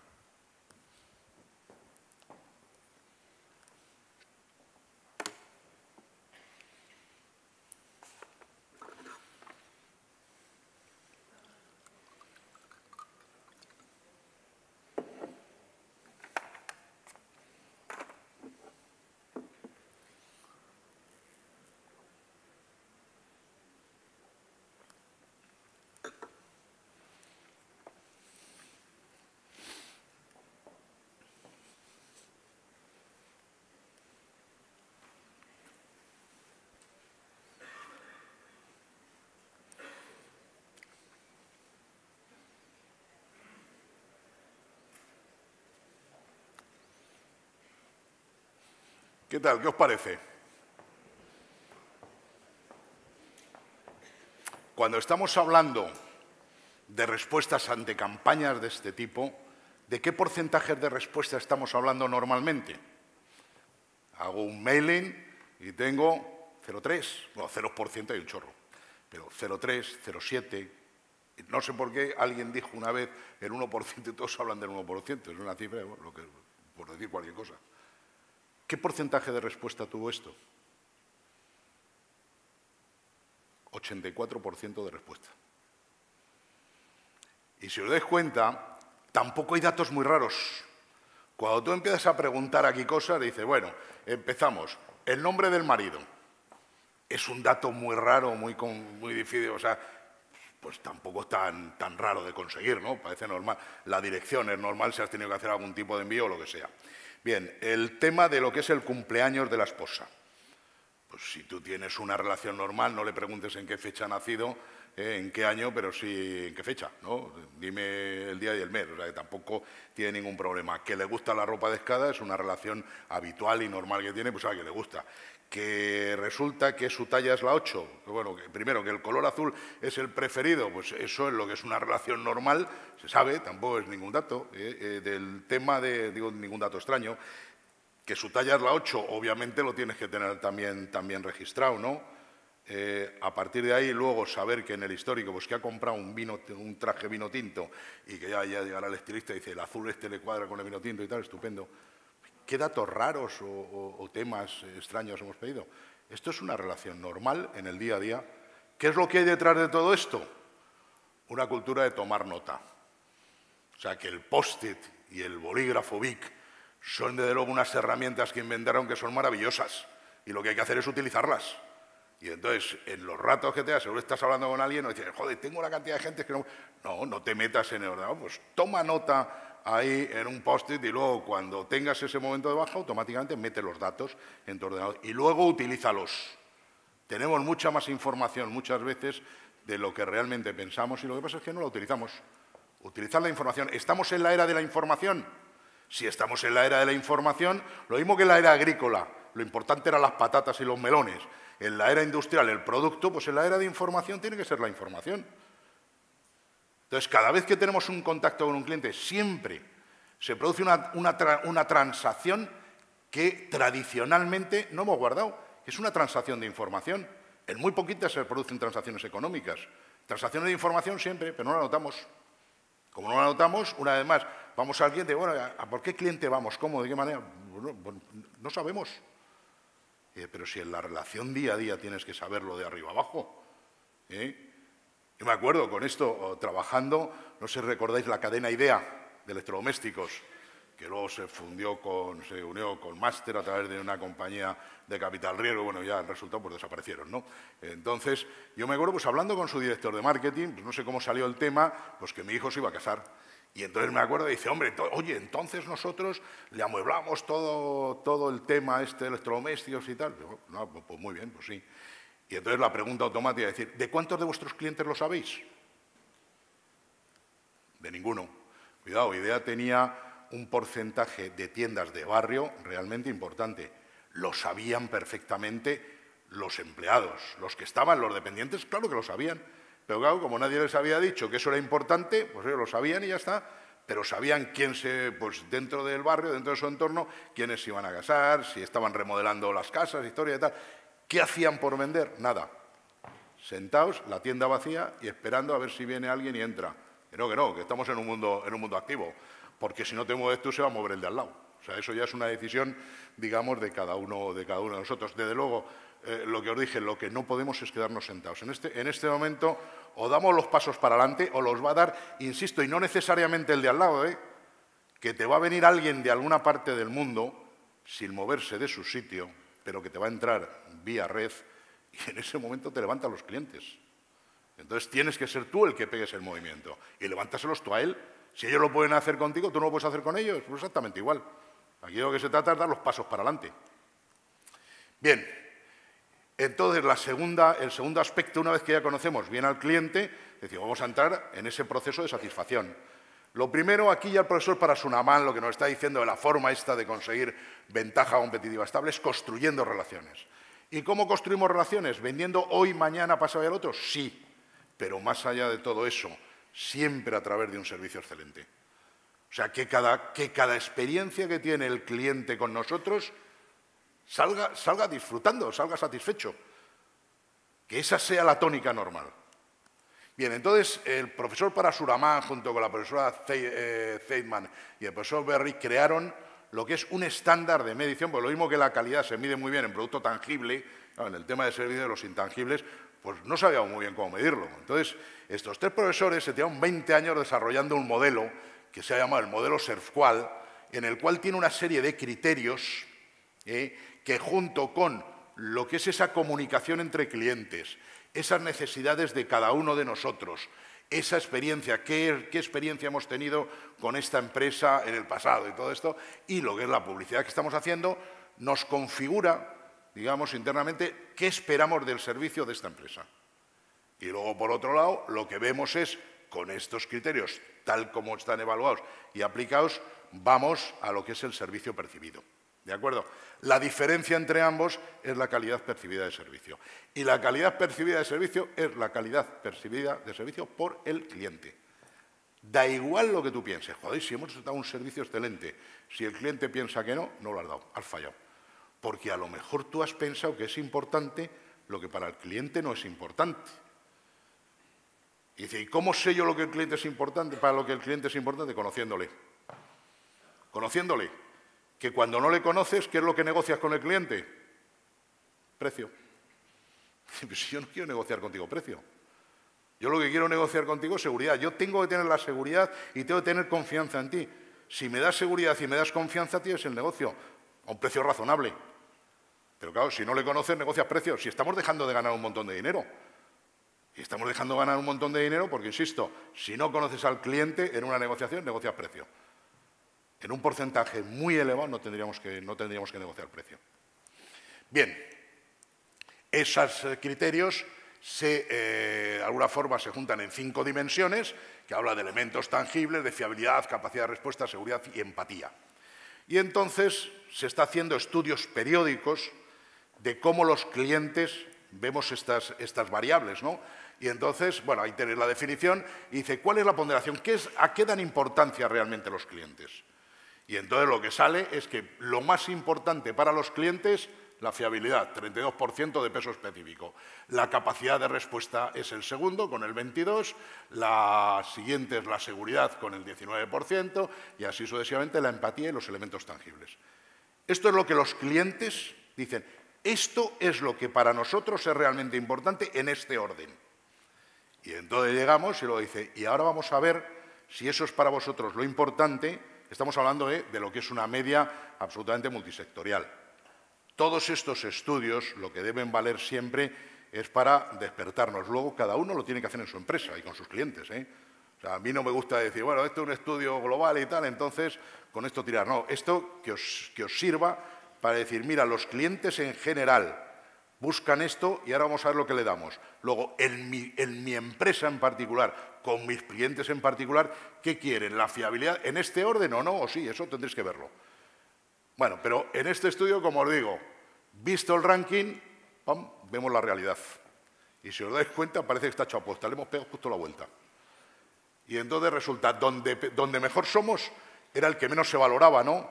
¿Qué tal? ¿Qué os parece? Cuando estamos hablando de respuestas ante campañas de este tipo, ¿de qué porcentajes de respuesta estamos hablando normalmente? Hago un mailing y tengo 0,3, bueno, 0% hay un chorro, pero 0,3, 0,7, no sé por qué alguien dijo una vez el 1% y todos hablan del 1%, es una cifra, bueno, por decir cualquier cosa. ¿Qué porcentaje de respuesta tuvo esto? 84% de respuesta. Y si os dais cuenta, tampoco hay datos muy raros. Cuando tú empiezas a preguntar aquí cosas, dices, bueno, empezamos. El nombre del marido. Es un dato muy raro, muy difícil, o sea, pues tampoco es tan raro de conseguir, ¿no? Parece normal. La dirección es normal si has tenido que hacer algún tipo de envío o lo que sea. Bien, el tema de lo que es el cumpleaños de la esposa. Pues si tú tienes una relación normal, no le preguntes en qué fecha ha nacido, en qué año, pero sí en qué fecha, ¿no? Dime el día y el mes, o sea, que tampoco tiene ningún problema. Que le gusta la ropa de escada es una relación habitual y normal que tiene, pues sabe que le gusta. Que resulta que su talla es la 8, bueno, primero que el color azul es el preferido, pues eso es lo que es una relación normal, se sabe, tampoco es ningún dato, del tema de, digo, ningún dato extraño. Que su talla es la 8, obviamente lo tienes que tener también registrado, ¿no? A partir de ahí, luego saber que en el histórico, pues que ha comprado un traje vino tinto y que ya llegará el estilista y dice, el azul este le cuadra con el vino tinto y tal, estupendo. ¿Qué datos raros o temas extraños hemos pedido? Esto es una relación normal en el día a día. ¿Qué es lo que hay detrás de todo esto? Una cultura de tomar nota. O sea, que el post-it y el bolígrafo Bic son, desde luego, unas herramientas que inventaron que son maravillosas y lo que hay que hacer es utilizarlas. Y entonces, en los ratos que te das, seguro estás hablando con alguien y dices, joder, tengo una cantidad de gente que no... No te metas en el ordenador, pues toma nota ahí en un post-it y luego, cuando tengas ese momento de baja, automáticamente mete los datos en tu ordenador y luego utilízalos. Tenemos mucha más información muchas veces de lo que realmente pensamos y lo que pasa es que no la utilizamos. Utilizar la información. ¿Estamos en la era de la información? Si estamos en la era de la información, lo mismo que en la era agrícola, lo importante eran las patatas y los melones. En la era industrial, el producto, pues en la era de información tiene que ser la información. Entonces, cada vez que tenemos un contacto con un cliente, siempre se produce una transacción que tradicionalmente no hemos guardado, que es una transacción de información. En muy poquitas se producen transacciones económicas. Transacciones de información siempre, pero no la notamos. Como no la notamos, una vez más, vamos al cliente, bueno, ¿a por qué cliente vamos? ¿Cómo? ¿De qué manera? Bueno, no sabemos. Pero si en la relación día a día tienes que saberlo de arriba abajo. Yo me acuerdo con esto, trabajando, no sé si recordáis la cadena IDEA de electrodomésticos, que luego se unió con Master a través de una compañía de capital riesgo, bueno, ya el resultado pues desaparecieron, ¿no? Entonces, yo me acuerdo pues hablando con su director de marketing, pues no sé cómo salió el tema, pues que mi hijo se iba a casar. Y entonces me acuerdo y dice, hombre, oye, entonces nosotros le amueblamos todo el tema de electrodomésticos y tal. Digo, no, pues muy bien, pues sí. Y entonces la pregunta automática es decir, ¿de cuántos de vuestros clientes lo sabéis? De ninguno. Cuidado, IDEA tenía un porcentaje de tiendas de barrio realmente importante. Lo sabían perfectamente los empleados. Los que estaban, los dependientes, claro que lo sabían. Pero claro, como nadie les había dicho que eso era importante, pues ellos lo sabían y ya está. Pero sabían pues dentro del barrio, dentro de su entorno, quiénes se iban a casar, si estaban remodelando las casas, historia y tal. ¿Qué hacían por vender? Nada. Sentados, la tienda vacía y esperando a ver si viene alguien y entra. Que no, que estamos en un mundo activo. Porque si no te mueves tú, se va a mover el de al lado. O sea, eso ya es una decisión, digamos, de cada uno de nosotros. Desde luego, lo que os dije, lo que no podemos es quedarnos sentados. En este momento, o damos los pasos para adelante, o los va a dar, insisto, y no necesariamente el de al lado, que te va a venir alguien de alguna parte del mundo, sin moverse de su sitio, pero que te va a entrar vía red, y en ese momento te levantan los clientes. Entonces tienes que ser tú el que pegues el movimiento, y levántaselos tú a él. Si ellos lo pueden hacer contigo, ¿tú no lo puedes hacer con ellos? Pues exactamente igual. Aquí lo que se trata es dar los pasos para adelante. Bien, entonces el segundo aspecto, una vez que ya conocemos bien al cliente, decimos, vamos a entrar en ese proceso de satisfacción. Lo primero, aquí ya el profesor Parasuramán lo que nos está diciendo de la forma esta de conseguir ventaja competitiva estable es construyendo relaciones. ¿Y cómo construimos relaciones? ¿Vendiendo hoy, mañana, pasado y al otro? Sí, pero más allá de todo eso, siempre a través de un servicio excelente. O sea, que cada experiencia que tiene el cliente con nosotros salga disfrutando, salga satisfecho. Que esa sea la tónica normal. Bien, entonces el profesor Parasuramán junto con la profesora Zeidman y el profesor Berry crearon lo que es un estándar de medición, porque lo mismo que la calidad se mide muy bien en producto tangible, claro, en el tema de servicio de los intangibles, pues no sabíamos muy bien cómo medirlo. Entonces, estos tres profesores se tiraron 20 años desarrollando un modelo que se ha llamado el modelo SERVQUAL, en el cual tiene una serie de criterios que junto con lo que es esa comunicación entre clientes, esas necesidades de cada uno de nosotros, esa experiencia, qué experiencia hemos tenido con esta empresa en el pasado y todo esto, y lo que es la publicidad que estamos haciendo, nos configura digamos, internamente, qué esperamos del servicio de esta empresa. Y luego, por otro lado, lo que vemos es, con estos criterios, tal como están evaluados y aplicados, vamos a lo que es el servicio percibido. ¿De acuerdo? La diferencia entre ambos es la calidad percibida de servicio. Y la calidad percibida de servicio es la calidad percibida de servicio por el cliente. Da igual lo que tú pienses. Joder, si hemos dado un servicio excelente, si el cliente piensa que no, no lo has dado, has fallado. Porque a lo mejor tú has pensado que es importante lo que para el cliente no es importante. Y dice, ¿y cómo sé yo lo que el cliente es importante? Para lo que el cliente es importante, conociéndole. Conociéndole. Que cuando no le conoces, ¿qué es lo que negocias con el cliente? Precio. Si yo no quiero negociar contigo precio. Yo lo que quiero negociar contigo es seguridad. Yo tengo que tener la seguridad y tengo que tener confianza en ti. Si me das seguridad y me das confianza, tienes el negocio a un precio razonable. Pero claro, si no le conoces, negocias precios. Si estamos dejando de ganar un montón de dinero. Y estamos dejando de ganar un montón de dinero porque, insisto, si no conoces al cliente en una negociación, negocias precio. En un porcentaje muy elevado no tendríamos que negociar precio. Bien, esos criterios de alguna forma se juntan en 5 dimensiones, que habla de elementos tangibles, de fiabilidad, capacidad de respuesta, seguridad y empatía. Y entonces se está haciendo estudios periódicos de cómo los clientes vemos estas variables, ¿no? Y entonces, bueno, ahí tenéis la definición y dice, ¿cuál es la ponderación? ¿A qué dan importancia realmente los clientes? Y entonces lo que sale es que lo más importante para los clientes, la fiabilidad, 32% de peso específico. La capacidad de respuesta es el segundo, con el 22%, la siguiente es la seguridad, con el 19%, y así sucesivamente la empatía y los elementos tangibles. Esto es lo que los clientes dicen, esto es lo que para nosotros es realmente importante en este orden. Y entonces llegamos y lo dice, y ahora vamos a ver si eso es para vosotros lo importante. Estamos hablando de lo que es una media absolutamente multisectorial. Todos estos estudios lo que deben valer siempre es para despertarnos. Luego cada uno lo tiene que hacer en su empresa y con sus clientes, ¿eh? O sea, a mí no me gusta decir, bueno, esto es un estudio global y tal, entonces con esto tirar. No, esto que os sirva para decir, mira, los clientes en general buscan esto y ahora vamos a ver lo que le damos. Luego, en mi empresa en particular, con mis clientes en particular, ¿qué quieren? ¿La fiabilidad en este orden o no? O sí, eso tendréis que verlo. Bueno, pero en este estudio, como os digo, visto el ranking, ¡pam!, vemos la realidad. Y si os dais cuenta, parece que está hecho aposta, le hemos pegado justo la vuelta. Y entonces resulta, donde mejor somos, era el que menos se valoraba, ¿no?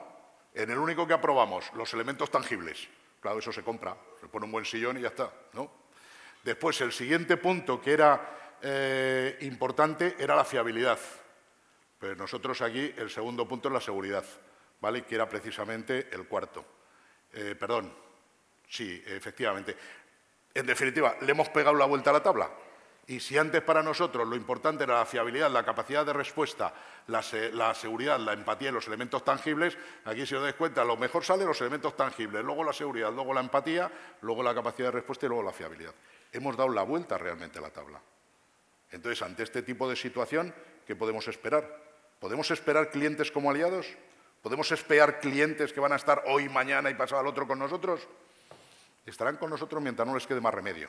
En el único que aprobamos, los elementos tangibles. Claro, eso se compra, se pone un buen sillón y ya está, ¿no? Después, el siguiente punto que era importante era la fiabilidad. Pero nosotros aquí, el segundo punto es la seguridad, ¿vale? Que era precisamente el cuarto. Perdón, sí, efectivamente. En definitiva, le hemos pegado la vuelta a la tabla. Y si antes para nosotros lo importante era la fiabilidad, la capacidad de respuesta, la seguridad, la empatía y los elementos tangibles, aquí si os dais cuenta, lo mejor salen los elementos tangibles, luego la seguridad, luego la empatía, luego la capacidad de respuesta y luego la fiabilidad. Hemos dado la vuelta realmente a la tabla. Entonces, ante este tipo de situación, ¿qué podemos esperar? ¿Podemos esperar clientes como aliados? ¿Podemos esperar clientes que van a estar hoy, mañana y pasado al otro con nosotros? Estarán con nosotros mientras no les quede más remedio.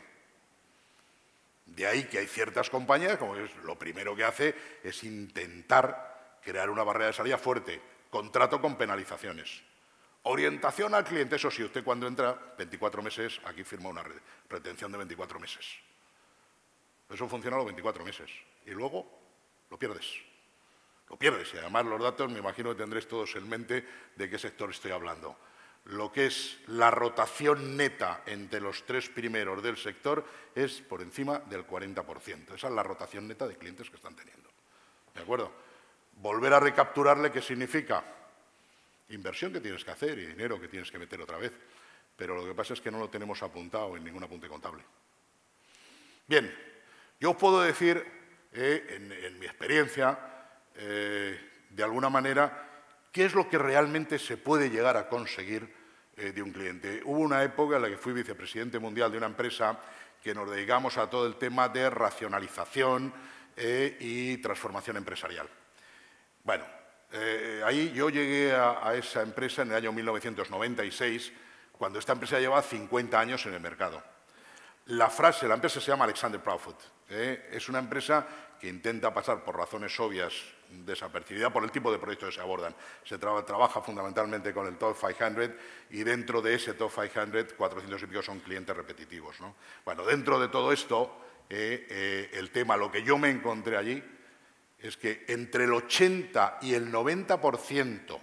De ahí que hay ciertas compañías, como es lo primero que hace, es intentar crear una barrera de salida fuerte, contrato con penalizaciones. Orientación al cliente, eso sí, usted cuando entra, 24 meses, aquí firma una retención de 24 meses. Eso funciona a los 24 meses. Y luego lo pierdes. Lo pierdes. Y además los datos, me imagino que tendréis todos en mente de qué sector estoy hablando. Lo que es la rotación neta entre los 3 primeros del sector es por encima del 40%. Esa es la rotación neta de clientes que están teniendo. ¿De acuerdo? Volver a recapturarle, ¿qué significa? Inversión que tienes que hacer y dinero que tienes que meter otra vez. Pero lo que pasa es que no lo tenemos apuntado en ningún apunte contable. Bien, yo os puedo decir, en mi experiencia, de alguna manera, ¿qué es lo que realmente se puede llegar a conseguir de un cliente? Hubo una época en la que fui vicepresidente mundial de una empresa que nos dedicamos a todo el tema de racionalización y transformación empresarial. Bueno, ahí yo llegué a esa empresa en el año 1996 cuando esta empresa lleva 50 años en el mercado. La empresa se llama Alexander Proudfoot. Es una empresa que intenta pasar por razones obvias desapercibida por el tipo de proyectos que se abordan. Se trabaja fundamentalmente con el Top 500 y dentro de ese Top 500, 400 y pico son clientes repetitivos, ¿no? Bueno, dentro de todo esto, el tema, lo que yo me encontré allí, es que entre el 80 y el 90%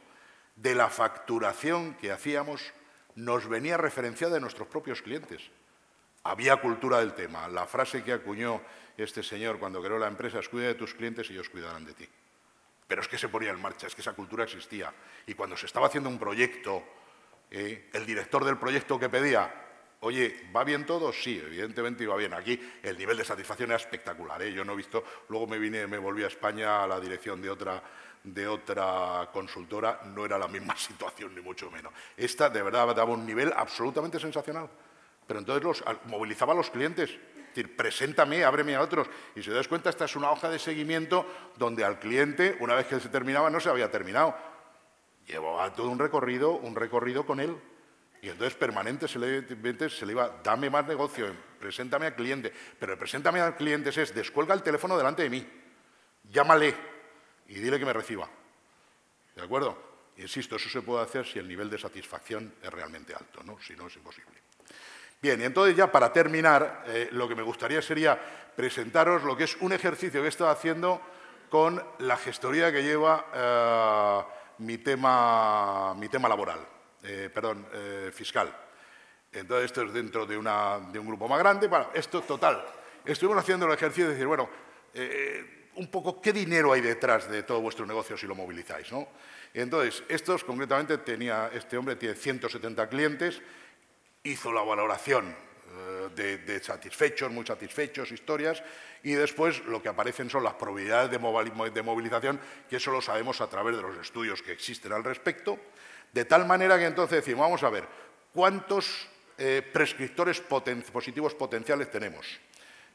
de la facturación que hacíamos nos venía referenciada de nuestros propios clientes. Había cultura del tema. La frase que acuñó este señor cuando creó la empresa es: cuida de tus clientes y ellos cuidarán de ti. Pero es que se ponía en marcha, es que esa cultura existía. Y cuando se estaba haciendo un proyecto, el director del proyecto que pedía: oye, ¿va bien todo? Sí, evidentemente iba bien. Aquí el nivel de satisfacción era espectacular, Yo no he visto... Luego me volví a España a la dirección de otra consultora. No era la misma situación, ni mucho menos. Esta, de verdad, daba un nivel absolutamente sensacional. Pero entonces movilizaba a los clientes. Es decir, preséntame, ábreme a otros. Y si te das cuenta, esta es una hoja de seguimiento donde al cliente, una vez que se terminaba, no se había terminado. Llevaba todo un recorrido con él. Y entonces permanente se le iba: dame más negocio, preséntame al cliente. Pero el preséntame al cliente es: descuelga el teléfono delante de mí, llámale y dile que me reciba. ¿De acuerdo? Insisto, eso se puede hacer si el nivel de satisfacción es realmente alto, ¿no? Si no, es imposible. Bien, y entonces ya para terminar, lo que me gustaría sería presentaros lo que es un ejercicio que he estado haciendo con la gestoría que lleva mi tema laboral. Fiscal. Entonces, esto es dentro de un grupo más grande. Bueno, esto total. Estuvimos haciendo el ejercicio de decir, bueno, un poco qué dinero hay detrás de todo vuestro negocio si lo movilizáis, ¿no? Entonces, concretamente, este hombre tiene 170 clientes, hizo la valoración de satisfechos, muy satisfechos, historias, y después lo que aparecen son las probabilidades de movilización, que eso lo sabemos a través de los estudios que existen al respecto. De tal manera que entonces decimos, vamos a ver, ¿cuántos prescriptores positivos potenciales tenemos?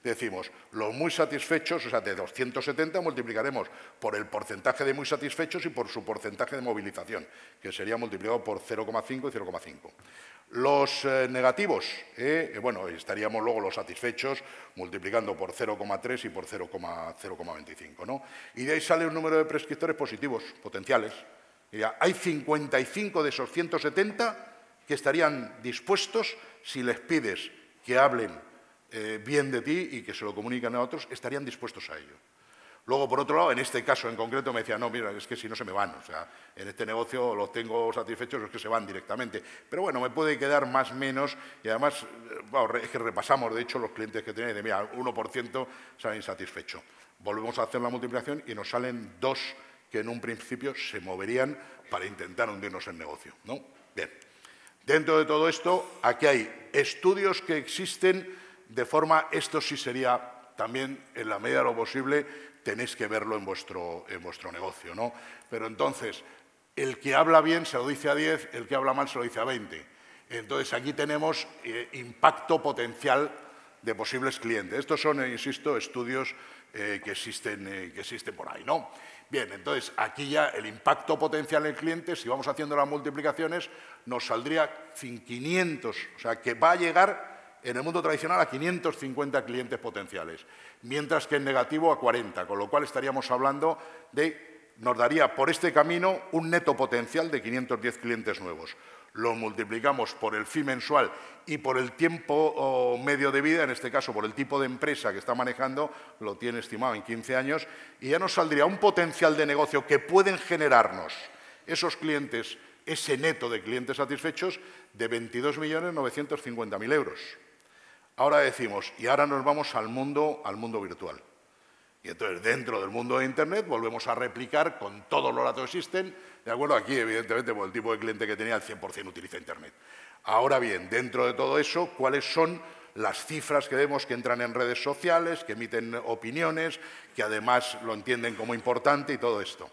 Decimos, los muy satisfechos, o sea, de 270 multiplicaremos por el porcentaje de muy satisfechos y por su porcentaje de movilización, que sería multiplicado por 0,5 y 0,5. Los negativos, bueno, estaríamos luego los satisfechos multiplicando por 0,3 y por 0,25, ¿no? Y de ahí sale un número de prescriptores positivos, potenciales. Hay 55 de esos 170 que estarían dispuestos, si les pides que hablen bien de ti y que se lo comuniquen a otros, estarían dispuestos a ello. Luego, por otro lado, en este caso en concreto me decían, no, mira, es que si no se me van, o sea, en este negocio los tengo satisfechos, es que se van directamente. Pero bueno, me puede quedar más o menos, y además, bueno, es que repasamos, de hecho, los clientes que tenéis, de mira, 1% salen insatisfechos. Volvemos a hacer la multiplicación y nos salen 2 que en un principio se moverían para intentar hundirnos en negocio, ¿no? Bien. Dentro de todo esto, aquí hay estudios que existen de forma, esto sí sería también, en la medida de lo posible, tenéis que verlo en vuestro negocio, ¿no? Pero entonces, el que habla bien se lo dice a 10, el que habla mal se lo dice a 20. Entonces, aquí tenemos impacto potencial de posibles clientes. Estos son, insisto, estudios que existen por ahí, ¿no? Bien, entonces, aquí ya el impacto potencial en el cliente, si vamos haciendo las multiplicaciones, nos saldría 500, o sea, que va a llegar en el mundo tradicional a 550 clientes potenciales, mientras que en negativo a 40, con lo cual estaríamos hablando de, nos daría por este camino un neto potencial de 510 clientes nuevos. Lo multiplicamos por el fee mensual y por el tiempo medio de vida, en este caso por el tipo de empresa que está manejando, lo tiene estimado en 15 años, y ya nos saldría un potencial de negocio que pueden generarnos esos clientes, ese neto de clientes satisfechos, de 22.950.000 euros. Ahora decimos, y ahora nos vamos al mundo virtual. Y entonces, dentro del mundo de Internet, volvemos a replicar con todos los datos que existen. ¿De acuerdo? Aquí, evidentemente, por el tipo de cliente que tenía, el 100% utiliza Internet. Ahora bien, dentro de todo eso, ¿cuáles son las cifras que vemos que entran en redes sociales, que emiten opiniones, que además lo entienden como importante y todo esto?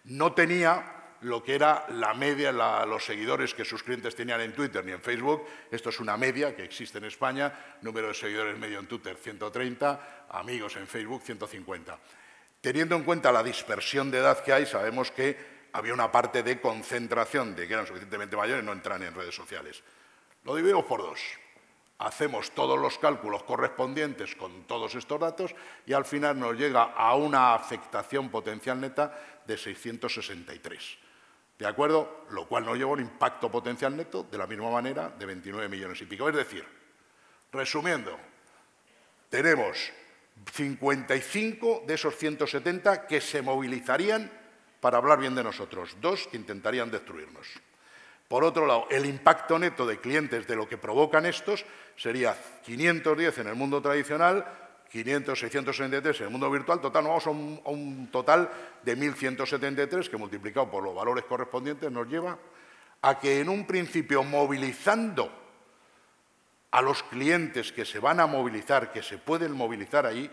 No tenía lo que era la media, los seguidores que sus clientes tenían en Twitter ni en Facebook. Esto es una media que existe en España, número de seguidores medio en Twitter 130, amigos en Facebook 150. Teniendo en cuenta la dispersión de edad que hay, sabemos que había una parte de concentración de que eran suficientemente mayores y no entran en redes sociales. Lo dividimos por 2. Hacemos todos los cálculos correspondientes con todos estos datos y al final nos llega a una afectación potencial neta de 663. ¿De acuerdo? Lo cual nos lleva a un impacto potencial neto de la misma manera de 29 millones y pico. Es decir, resumiendo, tenemos 55 de esos 170 que se movilizarían para hablar bien de nosotros, 2 que intentarían destruirnos. Por otro lado, el impacto neto de clientes de lo que provocan estos sería 510 en el mundo tradicional, 673 en el mundo virtual, total, nos vamos a un total de 1.173 que multiplicado por los valores correspondientes nos lleva a que en un principio movilizando a los clientes que se van a movilizar, que se pueden movilizar ahí,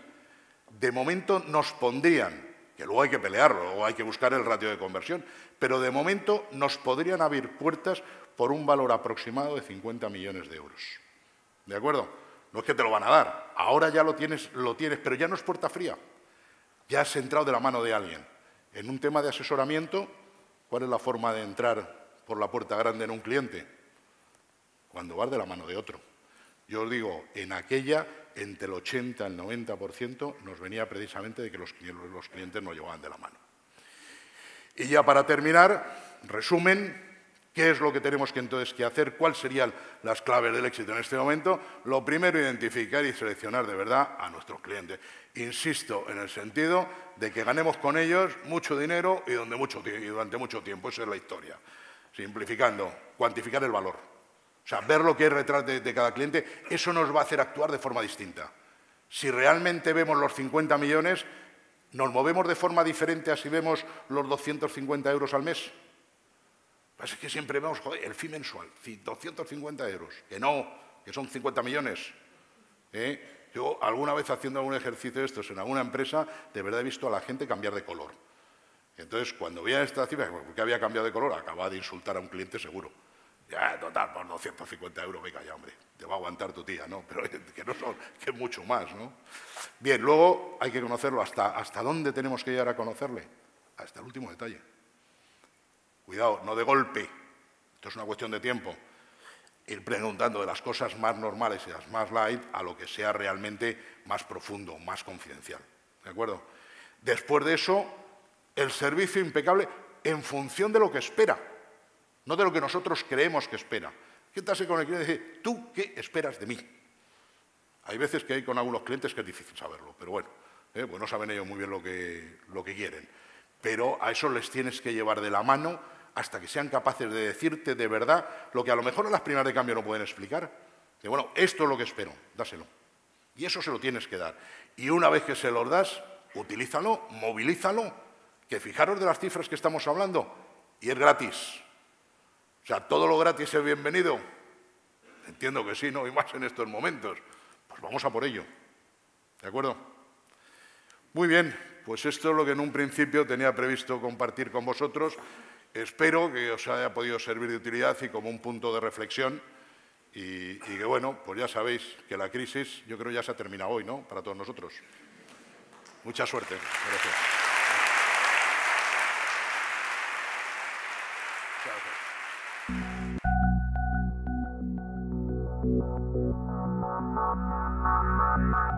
de momento nos pondrían, que luego hay que pelearlo, o hay que buscar el ratio de conversión, pero de momento nos podrían abrir puertas por un valor aproximado de 50 millones de euros. ¿De acuerdo? No es que te lo van a dar, ahora ya lo tienes, pero ya no es puerta fría. Ya has entrado de la mano de alguien. En un tema de asesoramiento, ¿cuál es la forma de entrar por la puerta grande en un cliente? Cuando vas de la mano de otro. Yo os digo, en aquella, entre el 80 y el 90% nos venía precisamente de que los clientes nos llevaban de la mano. Y ya para terminar, resumen, ¿qué es lo que tenemos que entonces que hacer? ¿Cuáles serían las claves del éxito en este momento? Lo primero, identificar y seleccionar de verdad a nuestros clientes. Insisto, en el sentido de que ganemos con ellos mucho dinero y durante mucho tiempo. Esa es la historia. Simplificando, cuantificar el valor. O sea, ver lo que hay detrás de cada cliente, eso nos va a hacer actuar de forma distinta. Si realmente vemos los 50 millones, ¿nos movemos de forma diferente a si vemos los 250 euros al mes? Pues es que siempre vemos, joder, el fee mensual, 250 euros, que no, que son 50 millones. Yo alguna vez haciendo algún ejercicio de estos en alguna empresa, de verdad he visto a la gente cambiar de color. Entonces, cuando veía esta cifra, ¿por qué había cambiado de color? Acababa de insultar a un cliente seguro. Ya, total, por 250 euros, venga ya, hombre, te va a aguantar tu tía, ¿no? Pero que no son, que es mucho más, ¿no? Bien, luego hay que conocerlo. ¿Hasta dónde tenemos que llegar a conocerle? Hasta el último detalle. Cuidado, no de golpe. Esto es una cuestión de tiempo. Ir preguntando de las cosas más normales y las más light a lo que sea realmente más profundo, más confidencial. ¿De acuerdo? Después de eso, el servicio impecable en función de lo que espera. No de lo que nosotros creemos que espera. Siéntase con el cliente y dice, ¿tú qué esperas de mí? Hay veces que hay con algunos clientes que es difícil saberlo, pero bueno, pues no saben ellos muy bien lo que quieren. Pero a eso les tienes que llevar de la mano hasta que sean capaces de decirte de verdad lo que a lo mejor en las primeras de cambio no pueden explicar. Que bueno, esto es lo que espero, dáselo. Y eso se lo tienes que dar. Y una vez que se los das, utilízalo, movilízalo, que fijaros de las cifras que estamos hablando, y es gratis. O sea, ¿todo lo gratis es bienvenido? Entiendo que sí, ¿no? Y más en estos momentos. Pues vamos a por ello. ¿De acuerdo? Muy bien, pues esto es lo que en un principio tenía previsto compartir con vosotros. Espero que os haya podido servir de utilidad y como un punto de reflexión. Y que, bueno, pues ya sabéis que la crisis, yo creo ya se ha terminado hoy, ¿no? Para todos nosotros. Mucha suerte. Gracias. Muchas gracias.